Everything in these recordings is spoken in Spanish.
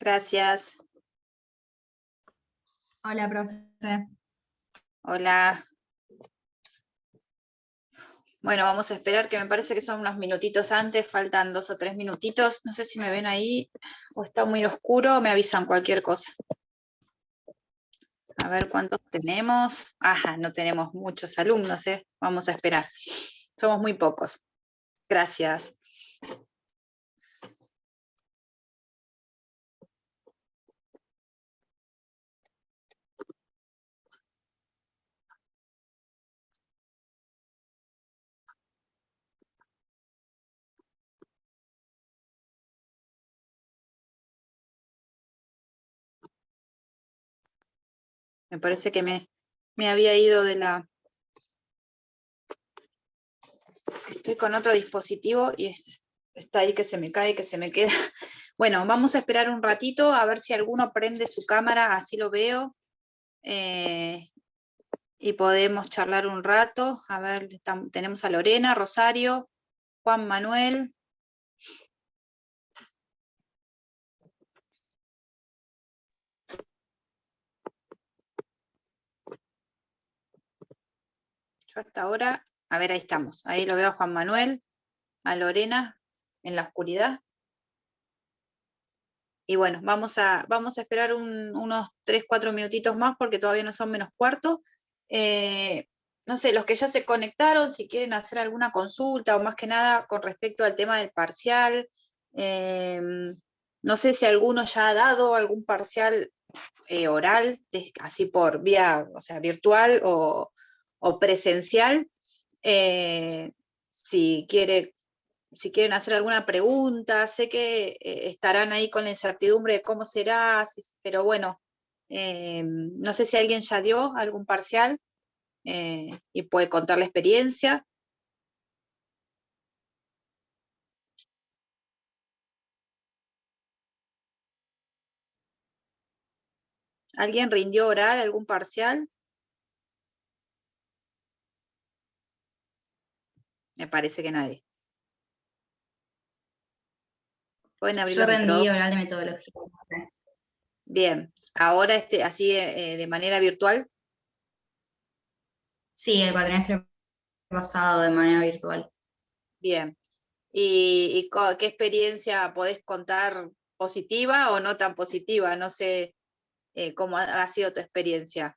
Gracias. Hola, profe. Hola. Bueno, vamos a esperar, que me parece que son unos minutitos antes, faltan 2 o 3 minutitos. No sé si me ven ahí o está muy oscuro, me avisan cualquier cosa. A ver cuántos tenemos. Ajá, no tenemos muchos alumnos, ¿eh? Vamos a esperar. Somos muy pocos. Gracias. Me parece que me había ido de la... Estoy con otro dispositivo y está ahí que se me cae, que se me queda. Bueno, vamos a esperar un ratito a ver si alguno prende su cámara, así lo veo. Y podemos charlar un rato. A ver, tenemos a Lorena, Rosario, Juan Manuel. Yo hasta ahora, a ver, ahí estamos. Ahí lo veo a Juan Manuel, a Lorena en la oscuridad. Y bueno, vamos a esperar unos 3, 4 minutitos más porque todavía no son menos cuarto. No sé, los que ya se conectaron, si quieren hacer alguna consulta o más que nada con respecto al tema del parcial. No sé si alguno ya ha dado algún parcial oral, así por vía, o sea, virtual o presencial. Si quieren hacer alguna pregunta, sé que estarán ahí con la incertidumbre de cómo será, pero bueno, no sé si alguien ya dio algún parcial y puede contar la experiencia. ¿Alguien rindió oral algún parcial? Me parece que nadie. Pueden abrir Yo los rendí micrófonos. oral de metodología. Bien, ahora así de manera virtual. Sí, el cuatrimestre pasado de manera virtual. Bien. ¿Y qué experiencia podés contar, positiva o no tan positiva? No sé cómo ha sido tu experiencia.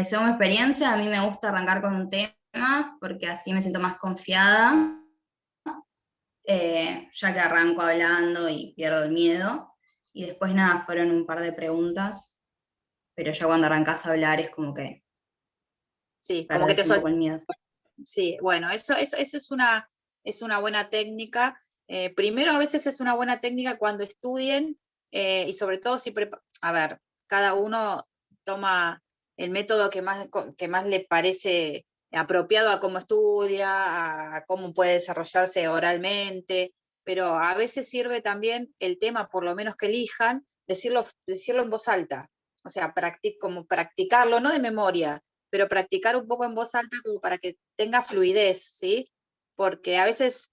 Según mi experiencia, a mí me gusta arrancar con un tema porque así me siento más confiada, ya que arranco hablando y pierdo el miedo. Y después nada, fueron un par de preguntas, pero ya cuando arrancas a hablar es como que Sí, como que te perdés un poco sueltas. el miedo. Sí, bueno, eso es una buena técnica. Primero, a veces es una buena técnica cuando estudien y sobre todo si, a ver, cada uno toma el método que más le parece apropiado a cómo estudia, a cómo puede desarrollarse oralmente, pero a veces sirve también el tema, por lo menos que elijan, decirlo en voz alta, o sea, como practicarlo, no de memoria, pero practicar un poco en voz alta como para que tenga fluidez, ¿sí? Porque a veces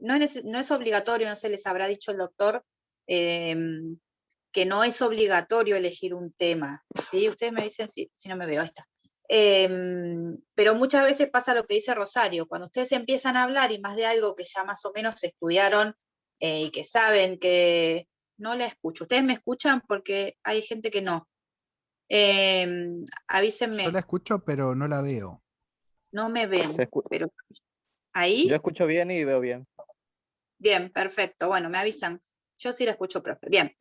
no es obligatorio, no se les habrá dicho el doctor, que no es obligatorio elegir un tema, ¿sí? Ustedes me dicen si no me veo, ahí está. Pero muchas veces pasa lo que dice Rosario, cuando ustedes empiezan a hablar y más de algo que ya más o menos estudiaron y que saben que no la escucho. ¿Ustedes me escuchan? Porque hay gente que no. Yo Avísenme. la escucho, pero no la veo. No me ven, pero Yo ahí, escucho bien y veo bien. bien, perfecto. Bueno, me avisan. Yo sí la escucho, profe. Bien.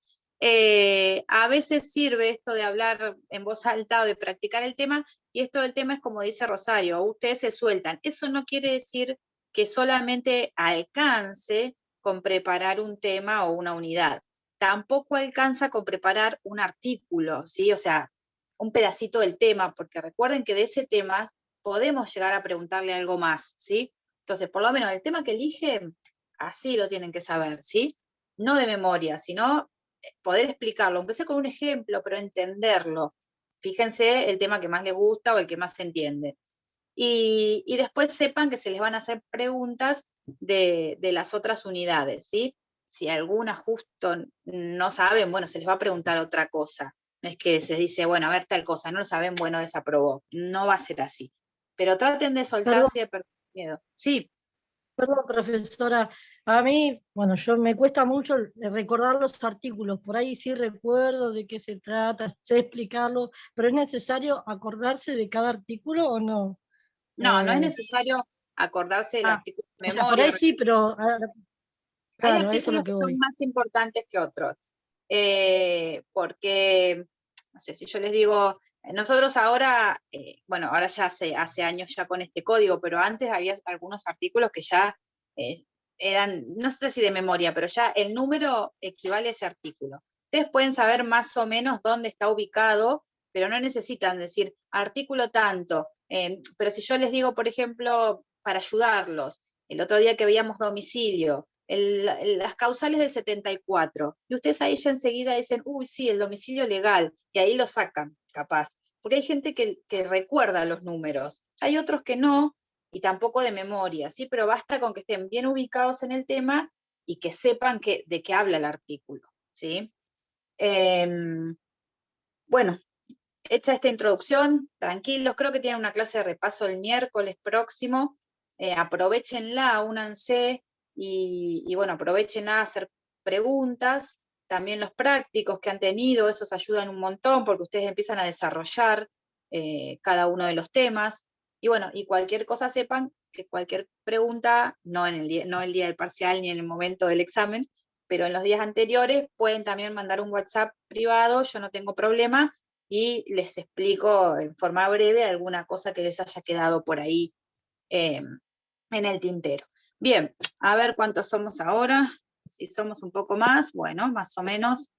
A veces sirve esto de hablar en voz alta o de practicar el tema, y esto del tema es como dice Rosario, ustedes se sueltan. Eso no quiere decir que solamente alcance con preparar un tema o una unidad. Tampoco alcanza con preparar un artículo, ¿sí? O sea, un pedacito del tema, porque recuerden que de ese tema podemos llegar a preguntarle algo más, ¿sí? Entonces, por lo menos el tema que eligen, así lo tienen que saber, ¿sí? No de memoria, sino poder explicarlo, aunque sea con un ejemplo, pero entenderlo. Fíjense el tema que más les gusta o el que más se entiende. Y después sepan que se les van a hacer preguntas de las otras unidades, ¿sí? si alguna justo no saben, bueno, se les va a preguntar otra cosa. No es que se dice, bueno, a ver tal cosa, no lo saben, bueno, desaprobó. No va a ser así. Pero traten de Perdón, soltarse y de perder miedo. Sí, perdón, profesora. A mí, bueno, me cuesta mucho recordar los artículos. Por ahí sí recuerdo de qué se trata, sé explicarlo, pero ¿es necesario acordarse de cada artículo o no? no, no es Eh, necesario acordarse del ah, artículo de o sea, por ahí memoria. sí, pero Hay claro, a eso es artículos lo que que son voy. más importantes que otros, porque, no sé, si yo les digo, nosotros ahora, bueno, ahora ya hace años ya con este código, pero antes había algunos artículos que ya eh, eran, no sé si de memoria, pero ya el número equivale a ese artículo. Ustedes pueden saber más o menos dónde está ubicado, pero no necesitan decir artículo tanto. Pero si yo les digo, por ejemplo, para ayudarlos, el otro día que veíamos domicilio, las causales del 74, y ustedes ahí ya enseguida dicen, uy, sí, el domicilio legal, y ahí lo sacan, capaz. Porque hay gente que recuerda los números, hay otros que no, y tampoco de memoria, ¿sí? Pero basta con que estén bien ubicados en el tema y que sepan de qué habla el artículo, ¿sí? Bueno, hecha esta introducción, tranquilos, creo que tienen una clase de repaso el miércoles próximo, aprovechenla, únanse y bueno, aprovechenla a hacer preguntas, también los prácticos que han tenido, esos ayudan un montón porque ustedes empiezan a desarrollar cada uno de los temas, y bueno, y cualquier cosa sepan que cualquier pregunta, no, no el día del parcial ni en el momento del examen, pero en los días anteriores pueden también mandar un WhatsApp privado, yo no tengo problema, y les explico en forma breve alguna cosa que les haya quedado por ahí en el tintero. Bien, a ver cuántos somos ahora, si somos un poco más, bueno, más o menos.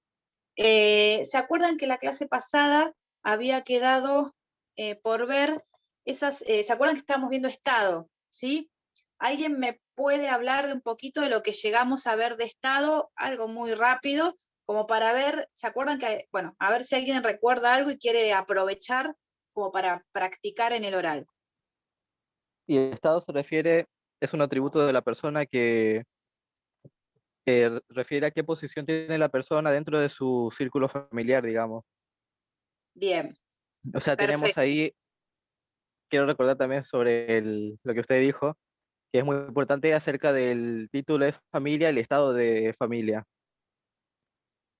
¿Se acuerdan que la clase pasada había quedado por ver ¿se acuerdan que estábamos viendo estado? ¿Sí? ¿Alguien me puede hablar de un poquito de lo que llegamos a ver de estado? Algo muy rápido, como para ver, ¿se acuerdan que, bueno, a ver si alguien recuerda algo y quiere aprovechar como para practicar en el oral? Y el estado se refiere, es un atributo de la persona que refiere a qué posición tiene la persona dentro de su círculo familiar, digamos. Bien, O sea, tenemos perfecto. ahí, quiero recordar también sobre lo que usted dijo, que es muy importante acerca del título de familia y el estado de familia.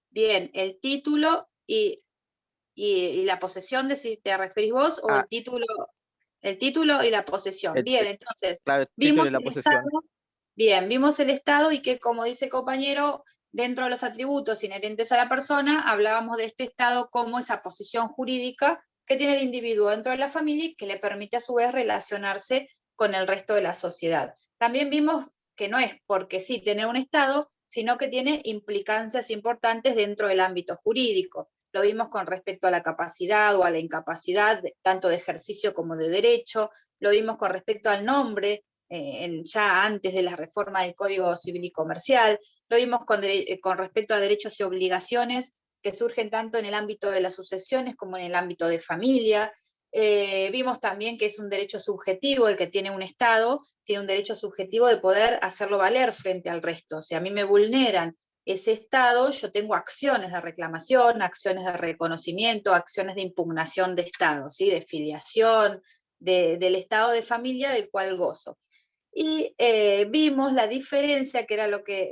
Bien, el título y la posesión, de si te referís vos, o Ah, el título y la posesión. Bien, entonces, claro, el vimos título y la el estado, posesión. bien, vimos el estado y que, como dice el compañero, dentro de los atributos inherentes a la persona, hablábamos de este estado como esa posición jurídica que tiene el individuo dentro de la familia y que le permite a su vez relacionarse con el resto de la sociedad. También vimos que no es porque sí tener un estado, sino que tiene implicancias importantes dentro del ámbito jurídico. Lo vimos con respecto a la capacidad o a la incapacidad, tanto de ejercicio como de derecho, lo vimos con respecto al nombre, ya antes de la reforma del Código Civil y Comercial, lo vimos con respecto a derechos y obligaciones que surgen tanto en el ámbito de las sucesiones como en el ámbito de familia. Vimos también que es un derecho subjetivo el que tiene un Estado, tiene un derecho subjetivo de poder hacerlo valer frente al resto. Si a mí me vulneran ese estado, yo tengo acciones de reclamación, acciones de reconocimiento, acciones de impugnación de estado, ¿sí? De filiación, del estado de familia del cual gozo. Y vimos la diferencia, que era lo que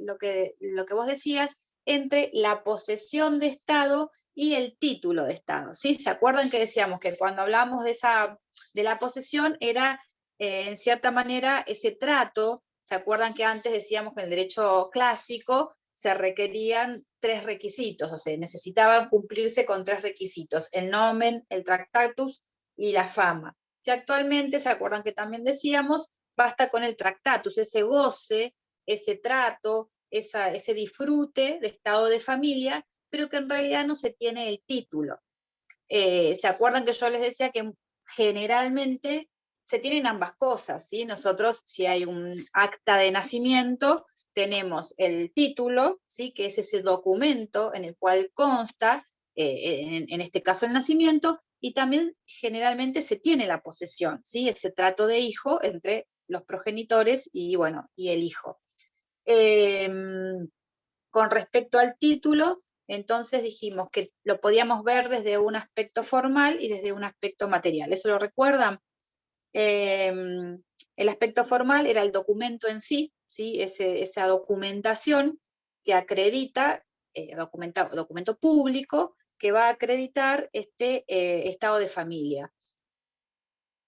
vos decías, entre la posesión de estado y el título de estado, ¿sí? ¿Se acuerdan que decíamos que cuando hablamos de la posesión era, en cierta manera, ese trato? ¿Se acuerdan que antes decíamos que en el derecho clásico se requerían 3 requisitos, o sea, necesitaban cumplirse con 3 requisitos: el nomen, el tractatus y la fama? Que actualmente, ¿se acuerdan que también decíamos? Basta con el tractatus, ese goce, ese trato, ese disfrute de estado de familia, pero que en realidad no se tiene el título. ¿Se acuerdan que yo les decía que generalmente se tienen ambas cosas? ¿Sí? Nosotros, si hay un acta de nacimiento, tenemos el título, ¿sí? Que es ese documento en el cual consta, en este caso, el nacimiento, y también generalmente se tiene la posesión, ¿sí? Ese trato de hijo entre los progenitores y, bueno, y el hijo. Con respecto al título, entonces dijimos que lo podíamos ver desde un aspecto formal y desde un aspecto material. ¿Eso lo recuerdan? El aspecto formal era el documento en sí, ¿sí? Esa documentación que acredita, documento público, que va a acreditar este estado de familia.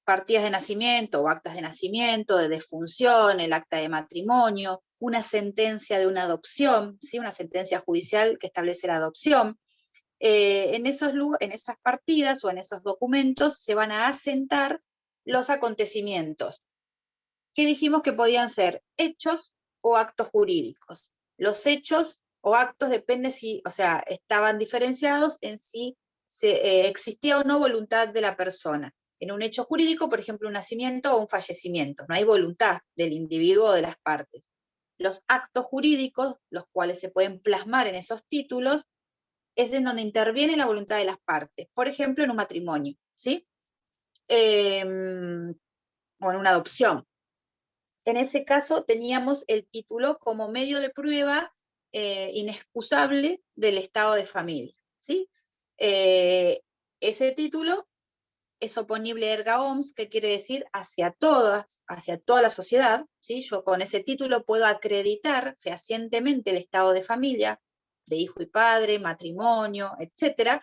Partidas de nacimiento o actas de nacimiento, de defunción, el acta de matrimonio, una sentencia de una adopción, ¿sí? Una sentencia judicial que establece la adopción. En esas partidas o en esos documentos se van a asentar los acontecimientos, que dijimos que podían ser hechos o actos jurídicos. Los hechos o actos depende si, o sea, estaban diferenciados en si existía o no voluntad de la persona. En un hecho jurídico, por ejemplo, un nacimiento o un fallecimiento, no hay voluntad del individuo o de las partes. Los actos jurídicos, los cuales se pueden plasmar en esos títulos, es en donde interviene la voluntad de las partes. Por ejemplo, en un matrimonio, ¿sí? O en una adopción. En ese caso teníamos el título como medio de prueba inexcusable del estado de familia, ¿sí? Ese título es oponible erga omnes, que quiere decir hacia toda la sociedad, ¿sí? Yo con ese título puedo acreditar fehacientemente el estado de familia, de hijo y padre, matrimonio, etc.,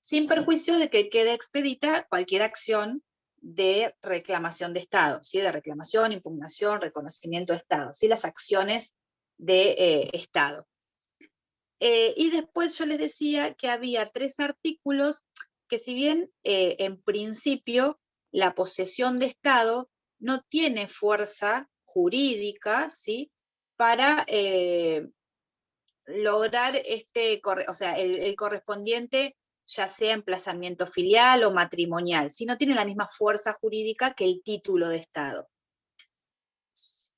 sin perjuicio de que quede expedita cualquier acción de reclamación de Estado, ¿sí? De reclamación, impugnación, reconocimiento de Estado, ¿sí? Las acciones de Estado. Y después yo les decía que había 3 artículos que, si bien en principio la posesión de Estado no tiene fuerza jurídica, ¿sí? Para lograr el correspondiente, ya sea emplazamiento filial o matrimonial, si no tiene la misma fuerza jurídica que el título de Estado.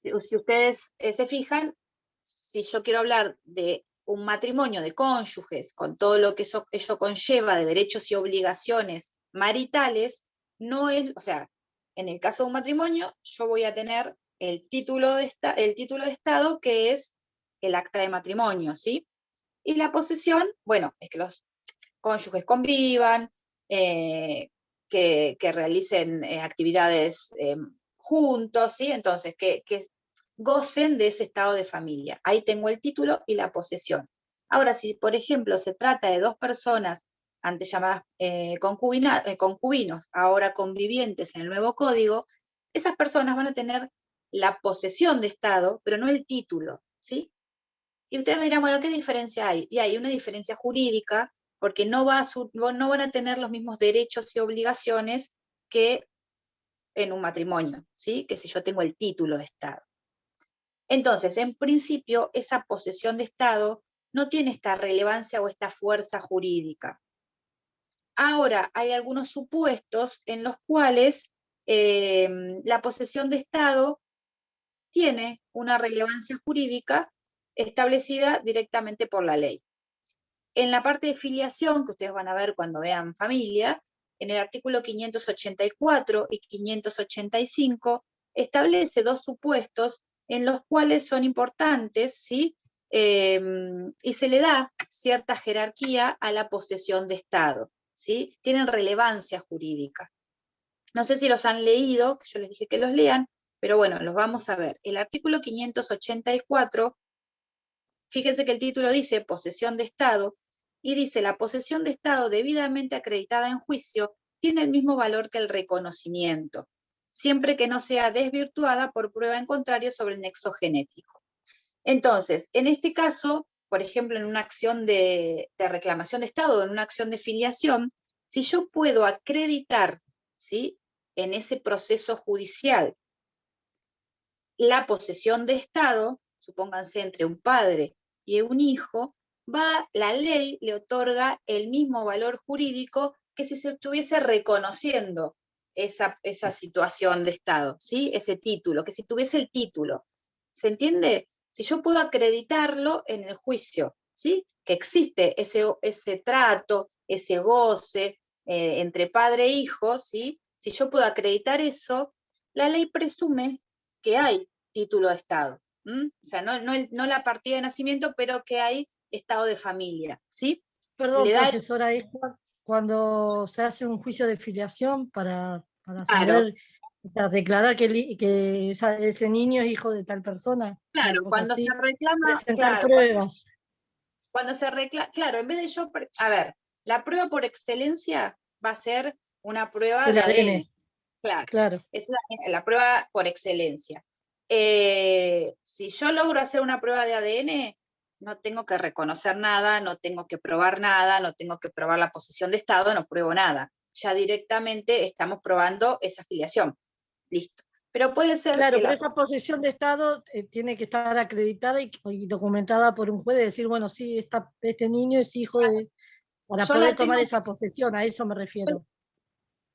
Si ustedes se fijan, si yo quiero hablar de un matrimonio de cónyuges, con todo lo que ello conlleva de derechos y obligaciones maritales, no es, o sea, en el caso de un matrimonio, yo voy a tener el título de Estado, que es el acta de matrimonio, ¿sí? Y la posesión, bueno, es que los cónyuges convivan, que realicen actividades juntos, ¿sí? Entonces, que gocen de ese estado de familia. Ahí tengo el título y la posesión. Ahora, si por ejemplo se trata de 2 personas antes llamadas concubinos, ahora convivientes en el nuevo código, esas personas van a tener la posesión de Estado, pero no el título, ¿sí? Y ustedes me dirán, bueno, ¿qué diferencia hay? Y hay una diferencia jurídica, porque no van a tener los mismos derechos y obligaciones que en un matrimonio, ¿sí? Que si yo tengo el título de Estado. Entonces, en principio, esa posesión de Estado no tiene esta relevancia o esta fuerza jurídica. Ahora, hay algunos supuestos en los cuales la posesión de Estado tiene una relevancia jurídica establecida directamente por la ley. En la parte de filiación, que ustedes van a ver cuando vean familia, en el artículo 584 y 585, establece 2 supuestos en los cuales son importantes, ¿sí? Y se le da cierta jerarquía a la posesión de Estado, ¿sí? Tienen relevancia jurídica. No sé si los han leído, que yo les dije que los lean, pero bueno, los vamos a ver. El artículo 584, fíjense que el título dice posesión de Estado, y dice: la posesión de Estado debidamente acreditada en juicio tiene el mismo valor que el reconocimiento, siempre que no sea desvirtuada por prueba en contrario sobre el nexo genético. Entonces, en este caso, por ejemplo, en una acción de reclamación de Estado o en una acción de filiación, si yo puedo acreditar, ¿sí?, en ese proceso judicial la posesión de Estado, supónganse entre un padre y un hijo, la ley le otorga el mismo valor jurídico que si se estuviese reconociendo esa situación de Estado, ¿sí? Ese título, que si tuviese el título. ¿Se entiende? Si yo puedo acreditarlo en el juicio, ¿sí? Que existe ese trato, ese goce entre padre e hijo, ¿sí? Si yo puedo acreditar eso, la ley presume que hay título de Estado. O sea, no la partida de nacimiento, pero que hay estado de familia, ¿sí? Perdón, Le da, profesora, es cuando se hace un juicio de filiación para claro, saber, o sea, declarar que ese niño es hijo de tal persona, una claro, cosa cuando se así, reclama, presentar claro, pruebas. cuando se reclama, claro, en vez de yo, a ver, la prueba por excelencia va a ser una prueba El de ADN, ADN, claro, claro. es la prueba por excelencia. Si yo logro hacer una prueba de ADN, no tengo que reconocer nada, no tengo que probar nada, no tengo que probar la posesión de Estado, no pruebo nada. Ya directamente estamos probando esa filiación. Listo. Pero puede ser Claro, que pero esa posesión de Estado tiene que estar acreditada y documentada por un juez, de decir, bueno, sí, este niño es hijo de, para yo poder la tomar tengo, esa posesión, a eso me refiero.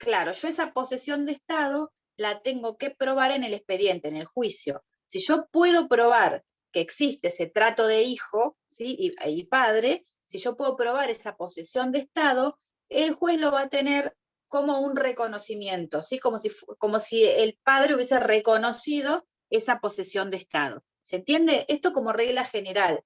claro, yo esa posesión de Estado la tengo que probar en el expediente, en el juicio. Si yo puedo probar que existe ese trato de hijo, ¿sí? y padre, si yo puedo probar esa posesión de Estado, el juez lo va a tener como un reconocimiento, ¿sí? Como si el padre hubiese reconocido esa posesión de Estado. ¿Se entiende? Esto como regla general.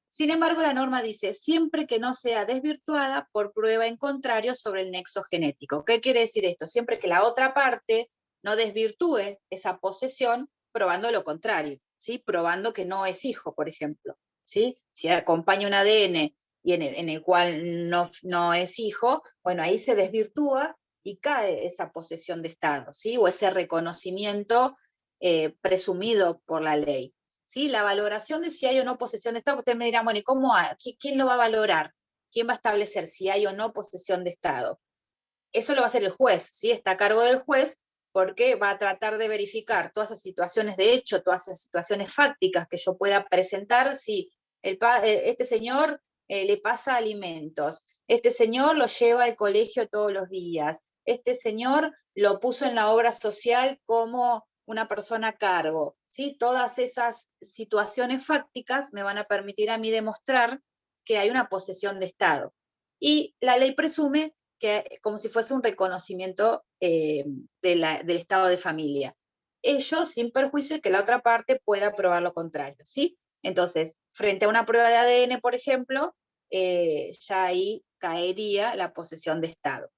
Sin embargo, la norma dice, siempre que no sea desvirtuada por prueba en contrario sobre el nexo genético. ¿Qué quiere decir esto? Siempre que la otra parte no desvirtúe esa posesión probando lo contrario, ¿sí? Probando que no es hijo, por ejemplo, ¿sí? Si acompaña un ADN y en el cual no es hijo, bueno, ahí se desvirtúa y cae esa posesión de Estado, ¿sí? O ese reconocimiento presumido por la ley. ¿Sí? La valoración de si hay o no posesión de Estado, ustedes me dirán, bueno, ¿y cómo hay? ¿Quién lo va a valorar? ¿Quién va a establecer si hay o no posesión de Estado? Eso lo va a hacer el juez, ¿sí? Está a cargo del juez porque va a tratar de verificar todas esas situaciones de hecho, todas esas situaciones fácticas que yo pueda presentar, si este señor le pasa alimentos, este señor lo lleva al colegio todos los días, este señor lo puso en la obra social como una persona a cargo, ¿sí? Todas esas situaciones fácticas me van a permitir a mí demostrar que hay una posesión de Estado. Y la ley presume que, como si fuese un reconocimiento del estado de familia. Ello sin perjuicio de que la otra parte pueda probar lo contrario, ¿sí? Entonces, frente a una prueba de ADN, por ejemplo, ya ahí caería la posesión de Estado.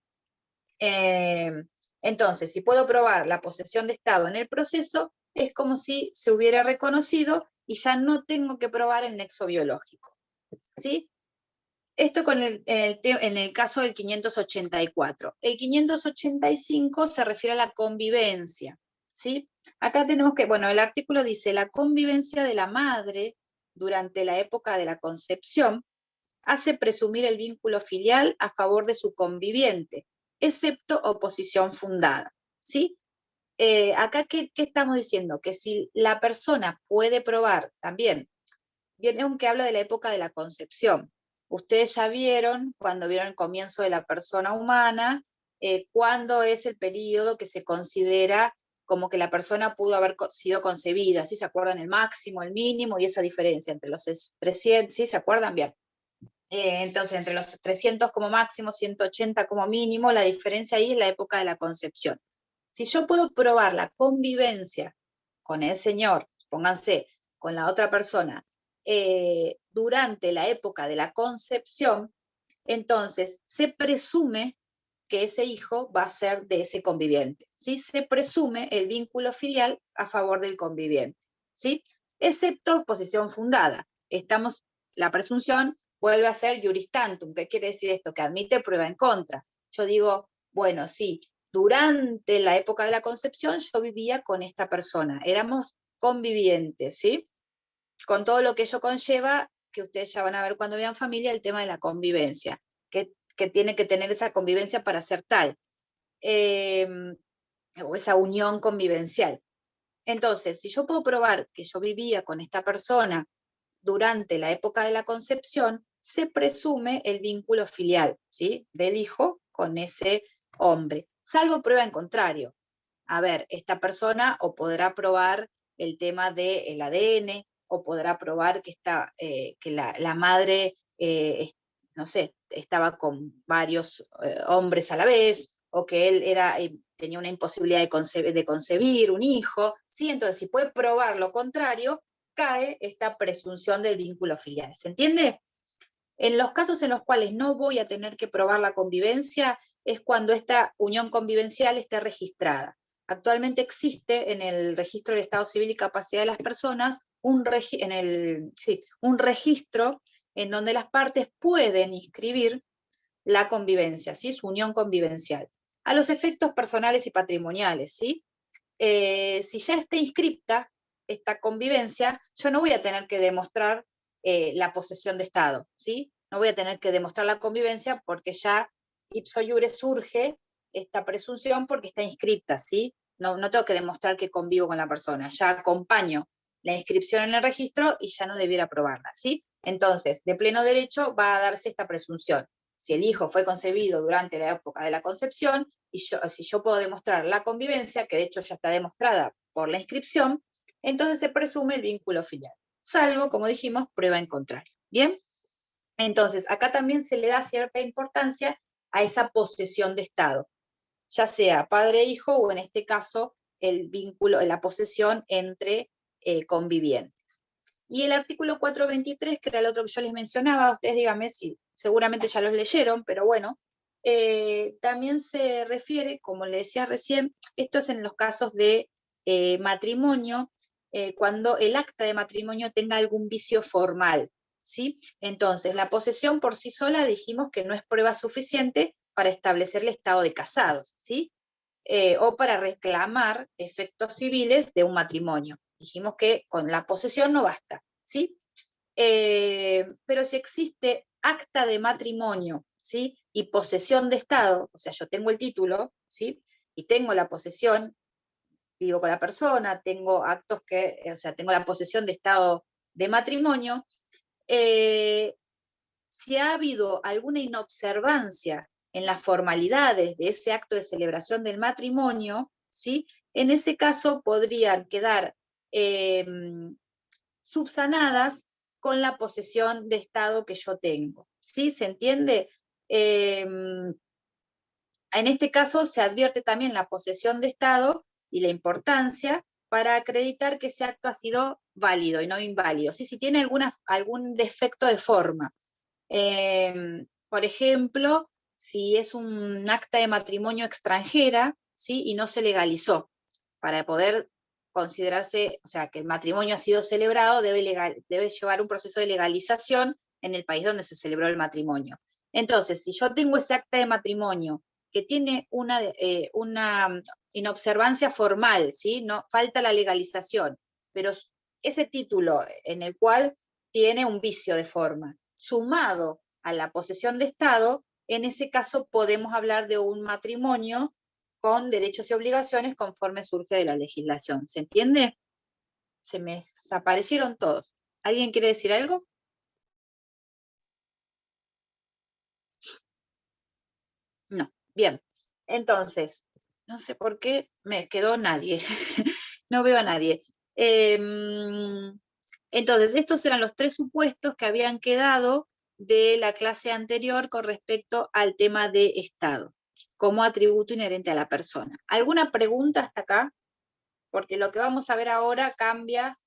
Entonces, si puedo probar la posesión de Estado en el proceso, es como si se hubiera reconocido y ya no tengo que probar el nexo biológico, ¿sí? Esto en el caso del 584. El 585 se refiere a la convivencia, ¿sí? Acá tenemos que, bueno, el artículo dice, la convivencia de la madre durante la época de la concepción hace presumir el vínculo filial a favor de su conviviente, excepto oposición fundada, ¿sí? Acá, ¿qué estamos diciendo? Que si la persona puede probar también, viene aunque habla de la época de la concepción. Ustedes ya vieron, cuando vieron el comienzo de la persona humana, cuándo es el periodo que se considera como que la persona pudo haber sido concebida, ¿sí? ¿Se acuerdan el máximo, el mínimo y esa diferencia entre los 300, ¿sí? ¿Se acuerdan? Bien. Entonces, entre los 300 como máximo, 180 como mínimo, la diferencia ahí es la época de la concepción. Si yo puedo probar la convivencia con el señor, pónganse, con la otra persona, durante la época de la concepción, entonces se presume que ese hijo va a ser de ese conviviente, ¿sí? Se presume el vínculo filial a favor del conviviente, ¿sí? Excepto posición fundada. La presunción vuelve a ser juris tantum. ¿Qué quiere decir esto? Que admite prueba en contra. Yo digo, bueno, sí, durante la época de la concepción yo vivía con esta persona, éramos convivientes, ¿sí? Con todo lo que ello conlleva, que ustedes ya van a ver cuando vean familia, el tema de la convivencia, que tiene que tener esa convivencia para ser tal, o esa unión convivencial. Entonces, si yo puedo probar que yo vivía con esta persona durante la época de la concepción, se presume el vínculo filial, ¿sí? Del hijo con ese hombre, salvo prueba en contrario. A ver, esta persona o podrá probar el tema del ADN, o podrá probar que la madre, no sé, estaba con varios hombres a la vez, o que él tenía una imposibilidad de concebir un hijo, ¿sí? Entonces, si puede probar lo contrario, cae esta presunción del vínculo filial. ¿Se entiende? En los casos en los cuales no voy a tener que probar la convivencia es cuando esta unión convivencial esté registrada. Actualmente existe en el registro del Estado Civil y Capacidad de las Personas un registro en donde las partes pueden inscribir la convivencia, ¿sí? Su unión convivencial, a los efectos personales y patrimoniales, ¿sí? Si ya está inscripta esta convivencia, yo no voy a tener que demostrar la posesión de Estado, ¿sí? No voy a tener que demostrar la convivencia porque ya ipso iure surge esta presunción porque está inscripta, ¿sí? No tengo que demostrar que convivo con la persona, ya acompaño la inscripción en el registro y ya no debiera probarla, ¿sí? Entonces, de pleno derecho va a darse esta presunción. Si el hijo fue concebido durante la época de la concepción, y si yo puedo demostrar la convivencia, que de hecho ya está demostrada por la inscripción, entonces se presume el vínculo filial, salvo, como dijimos, prueba en contrario. ¿Bien? Entonces, acá también se le da cierta importancia a esa posesión de Estado, ya sea padre-hijo o en este caso el vínculo, la posesión entre convivientes. Y el artículo 423, que era el otro que yo les mencionaba, ustedes díganme si seguramente ya los leyeron, pero bueno, también se refiere, como les decía recién, esto es en los casos de matrimonio, cuando el acta de matrimonio tenga algún vicio formal, ¿sí? Entonces, la posesión por sí sola dijimos que no es prueba suficiente para establecer el estado de casados, ¿sí? O para reclamar efectos civiles de un matrimonio. Dijimos que con la posesión no basta, ¿sí? Pero si existe acta de matrimonio, ¿sí? Y posesión de Estado, o sea, yo tengo el título, ¿sí? Y tengo la posesión, vivo con la persona, tengo actos que, o sea, tengo la posesión de Estado de matrimonio, si ha habido alguna inobservancia en las formalidades de ese acto de celebración del matrimonio, ¿sí? En ese caso podrían quedar subsanadas con la posesión de Estado que yo tengo, ¿sí? ¿Se entiende? En este caso se advierte también la posesión de Estado y la importancia para acreditar que ese acto ha sido válido y no inválido, ¿sí? Si tiene algún defecto de forma. Por ejemplo, si es un acta de matrimonio extranjera, ¿sí? Y no se legalizó, para poder considerarse, o sea, que el matrimonio ha sido celebrado, debe llevar un proceso de legalización en el país donde se celebró el matrimonio. Entonces, si yo tengo ese acta de matrimonio que tiene una inobservancia formal, ¿sí? No, falta la legalización, pero ese título en el cual tiene un vicio de forma, sumado a la posesión de Estado, en ese caso podemos hablar de un matrimonio con derechos y obligaciones conforme surge de la legislación. ¿Se entiende? Se me desaparecieron todos. ¿Alguien quiere decir algo? No. Bien. Entonces, no sé por qué me quedó nadie. No veo a nadie. Entonces, estos eran los 3 supuestos que habían quedado de la clase anterior con respecto al tema de Estado, como atributo inherente a la persona. ¿Alguna pregunta hasta acá? Porque lo que vamos a ver ahora cambia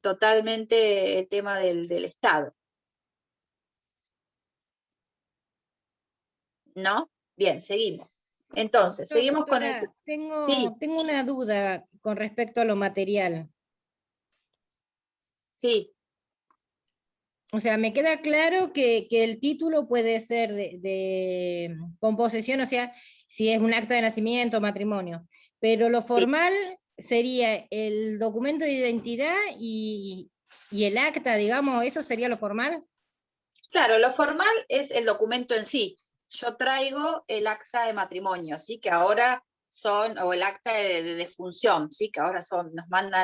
totalmente el tema del Estado. ¿No? Bien, seguimos. Entonces, seguimos con el... Sí, Tengo una duda con respecto a lo material. sí, O sea, me queda claro que el título puede ser con posesión, o sea, si es un acta de nacimiento o matrimonio, pero lo formal sería el documento de identidad y el acta, digamos, ¿eso sería lo formal? claro, lo formal es el documento en sí. Yo traigo el acta de matrimonio, ¿sí? Que ahora son, o el acta de defunción, ¿sí? Que ahora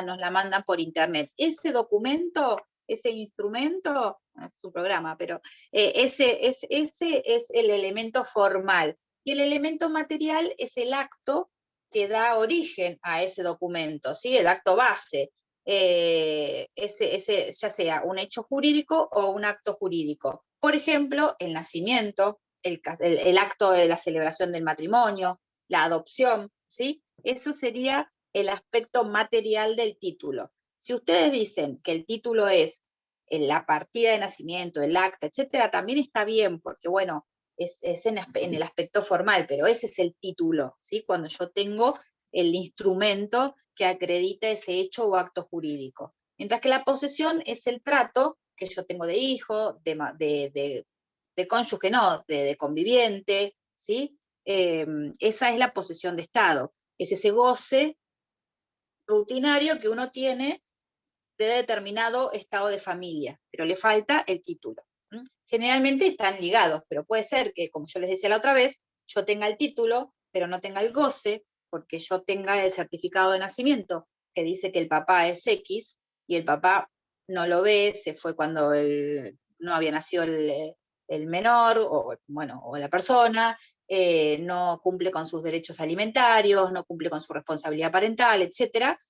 nos la mandan por internet. Ese documento, ese instrumento, es su programa, pero ese es el elemento formal. Y el elemento material es el acto que da origen a ese documento, ¿sí? El acto base. Ese ya sea un hecho jurídico o un acto jurídico. Por ejemplo, el nacimiento, el acto de la celebración del matrimonio, la adopción, ¿sí? Eso sería el aspecto material del título. Si ustedes dicen que el título es la partida de nacimiento, el acta, etcétera, también está bien, porque bueno, es en el aspecto formal, pero ese es el título, ¿sí? Cuando yo tengo el instrumento que acredita ese hecho o acto jurídico. Mientras que la posesión es el trato que yo tengo de hijo, de cónyuge, no, de conviviente, ¿sí? Esa es la posesión de Estado, es ese goce rutinario que uno tiene de determinado estado de familia, pero le falta el título. Generalmente están ligados, pero puede ser que, como yo les decía la otra vez, yo tenga el título, pero no tenga el goce, porque yo tenga el certificado de nacimiento que dice que el papá es X, y el papá no lo ve, se fue cuando no había nacido el menor, o bueno, o la persona, no cumple con sus derechos alimentarios, no cumple con su responsabilidad parental, etcétera.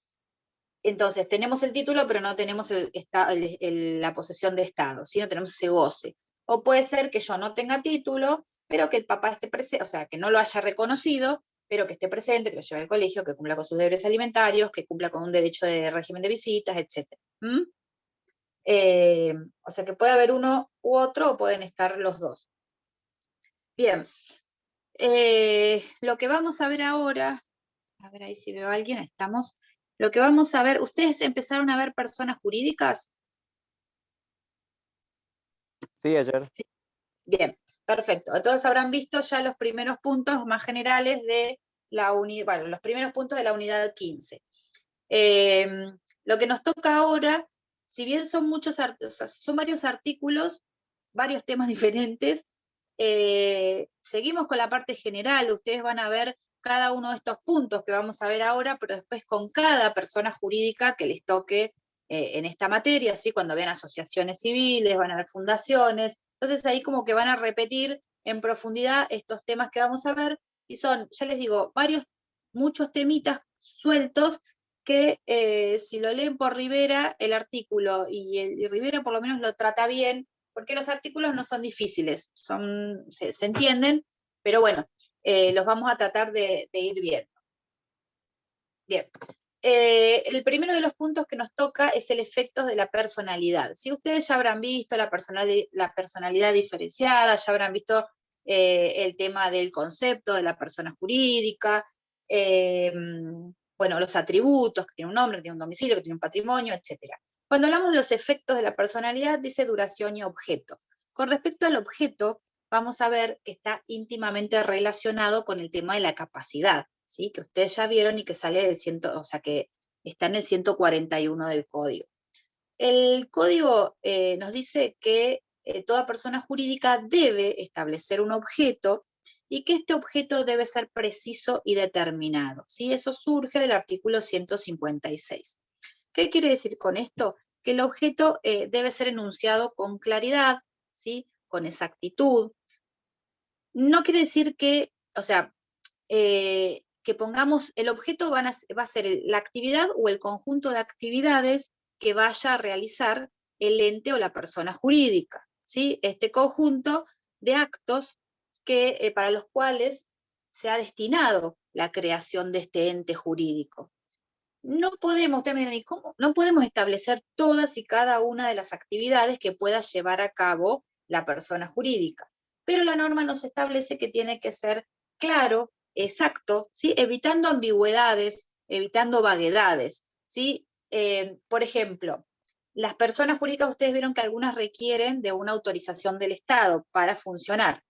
Entonces, tenemos el título, pero no tenemos la posesión de Estado, ¿sí? No tenemos ese goce. O puede ser que yo no tenga título, pero que el papá esté presente, o sea, que no lo haya reconocido, pero que esté presente, que lo lleve al colegio, que cumpla con sus deberes alimentarios, que cumpla con un derecho de régimen de visitas, etc. O sea, que puede haber uno u otro, o pueden estar los dos. Bien. Lo que vamos a ver ahora, a ver ahí si veo a alguien, estamos. Lo que vamos a ver, ¿ustedes empezaron a ver personas jurídicas? Sí, ayer. Sí. Bien, perfecto. Todos habrán visto ya los primeros puntos más generales de la unidad, bueno, los primeros puntos de la unidad 15. Lo que nos toca ahora, si bien son o sea, son varios artículos, varios temas diferentes, seguimos con la parte general. Ustedes van a ver cada uno de estos puntos que vamos a ver ahora, pero después con cada persona jurídica que les toque en esta materia, ¿sí? Cuando vean asociaciones civiles, van a ver fundaciones, entonces ahí como que van a repetir en profundidad estos temas que vamos a ver, y son, ya les digo, muchos temitas sueltos que si lo leen por Rivera, el artículo, y Rivera por lo menos lo trata bien, porque los artículos no son difíciles, se entienden, pero bueno, los vamos a tratar de ir viendo. Bien. El primero de los puntos que nos toca es el efecto de la personalidad. Si ustedes ya habrán visto la personalidad diferenciada, ya habrán visto el tema del concepto de la persona jurídica, bueno, los atributos, que tiene un nombre, que tiene un domicilio, que tiene un patrimonio, etc. Cuando hablamos de los efectos de la personalidad, dice duración y objeto. Con respecto al objeto, vamos a ver que está íntimamente relacionado con el tema de la capacidad, ¿sí? Que ustedes ya vieron y que sale del o sea, que está en el 141 del código. El código nos dice que toda persona jurídica debe establecer un objeto y que este objeto debe ser preciso y determinado, ¿sí? Eso surge del artículo 156. ¿Qué quiere decir con esto? Que el objeto debe ser enunciado con claridad, ¿sí? Con exactitud. No quiere decir que, o sea, que pongamos, el objeto va a ser la actividad o el conjunto de actividades que vaya a realizar el ente o la persona jurídica, ¿sí? Este conjunto de actos que, para los cuales se ha destinado la creación de este ente jurídico. No podemos, ustedes me dirán, ¿cómo? No podemos establecer todas y cada una de las actividades que pueda llevar a cabo la persona jurídica, pero la norma nos establece que tiene que ser claro, exacto, ¿sí? Evitando ambigüedades, evitando vaguedades, ¿sí? Por ejemplo, las personas jurídicas, ustedes vieron que algunas requieren de una autorización del Estado para funcionar.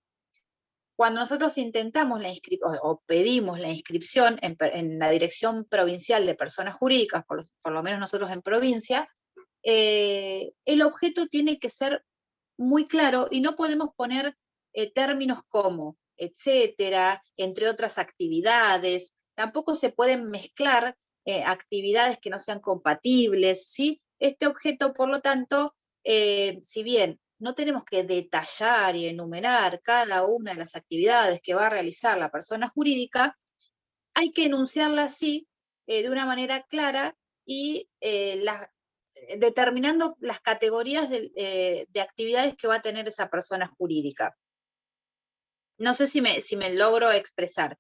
Cuando nosotros intentamos o pedimos la inscripción en la Dirección Provincial de Personas Jurídicas, por lo menos nosotros en provincia, el objeto tiene que ser muy claro y no podemos poner términos como etcétera, entre otras actividades. Tampoco se pueden mezclar actividades que no sean compatibles, ¿sí? Este objeto, por lo tanto, si bien no tenemos que detallar y enumerar cada una de las actividades que va a realizar la persona jurídica, hay que enunciarla así, de una manera clara y determinando las categorías de actividades que va a tener esa persona jurídica. No sé si me logro expresar.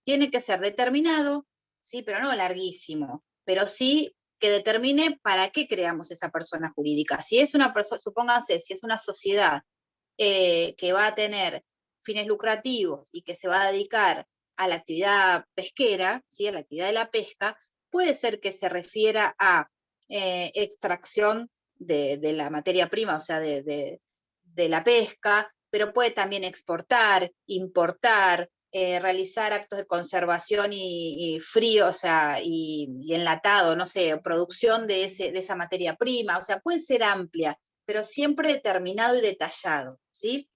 Tiene que ser determinado, sí, pero no larguísimo, pero sí que determine para qué creamos esa persona jurídica. Si es una persona, supóngase, si es una sociedad que va a tener fines lucrativos y que se va a dedicar a la actividad pesquera, ¿sí? A la actividad de la pesca, puede ser que se refiera a extracción de la materia prima, o sea, de la pesca, pero puede también exportar, importar, realizar actos de conservación y frío, o sea, y enlatado, no sé, producción de esa materia prima, o sea, puede ser amplia, pero siempre determinado y detallado, ¿sí?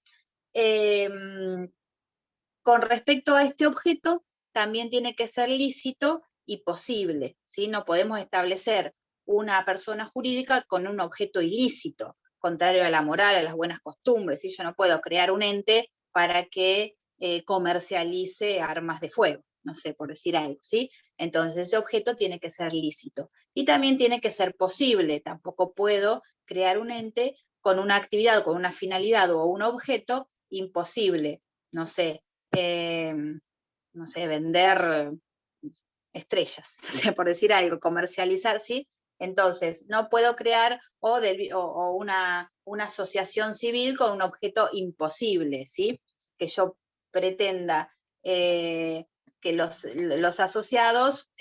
Con respecto a este objeto, también tiene que ser lícito y posible, ¿sí? No podemos establecer una persona jurídica con un objeto ilícito, contrario a la moral, a las buenas costumbres, ¿sí? Yo no puedo crear un ente para que comercialice armas de fuego, no sé, por decir algo, ¿sí? Entonces ese objeto tiene que ser lícito. Y también tiene que ser posible, tampoco puedo crear un ente con una actividad, con una finalidad o un objeto imposible, no sé, vender estrellas, o sea, por decir algo, comercializar, ¿sí? Entonces, no puedo crear una asociación civil con un objeto imposible, ¿sí? Que yo pretenda que los asociados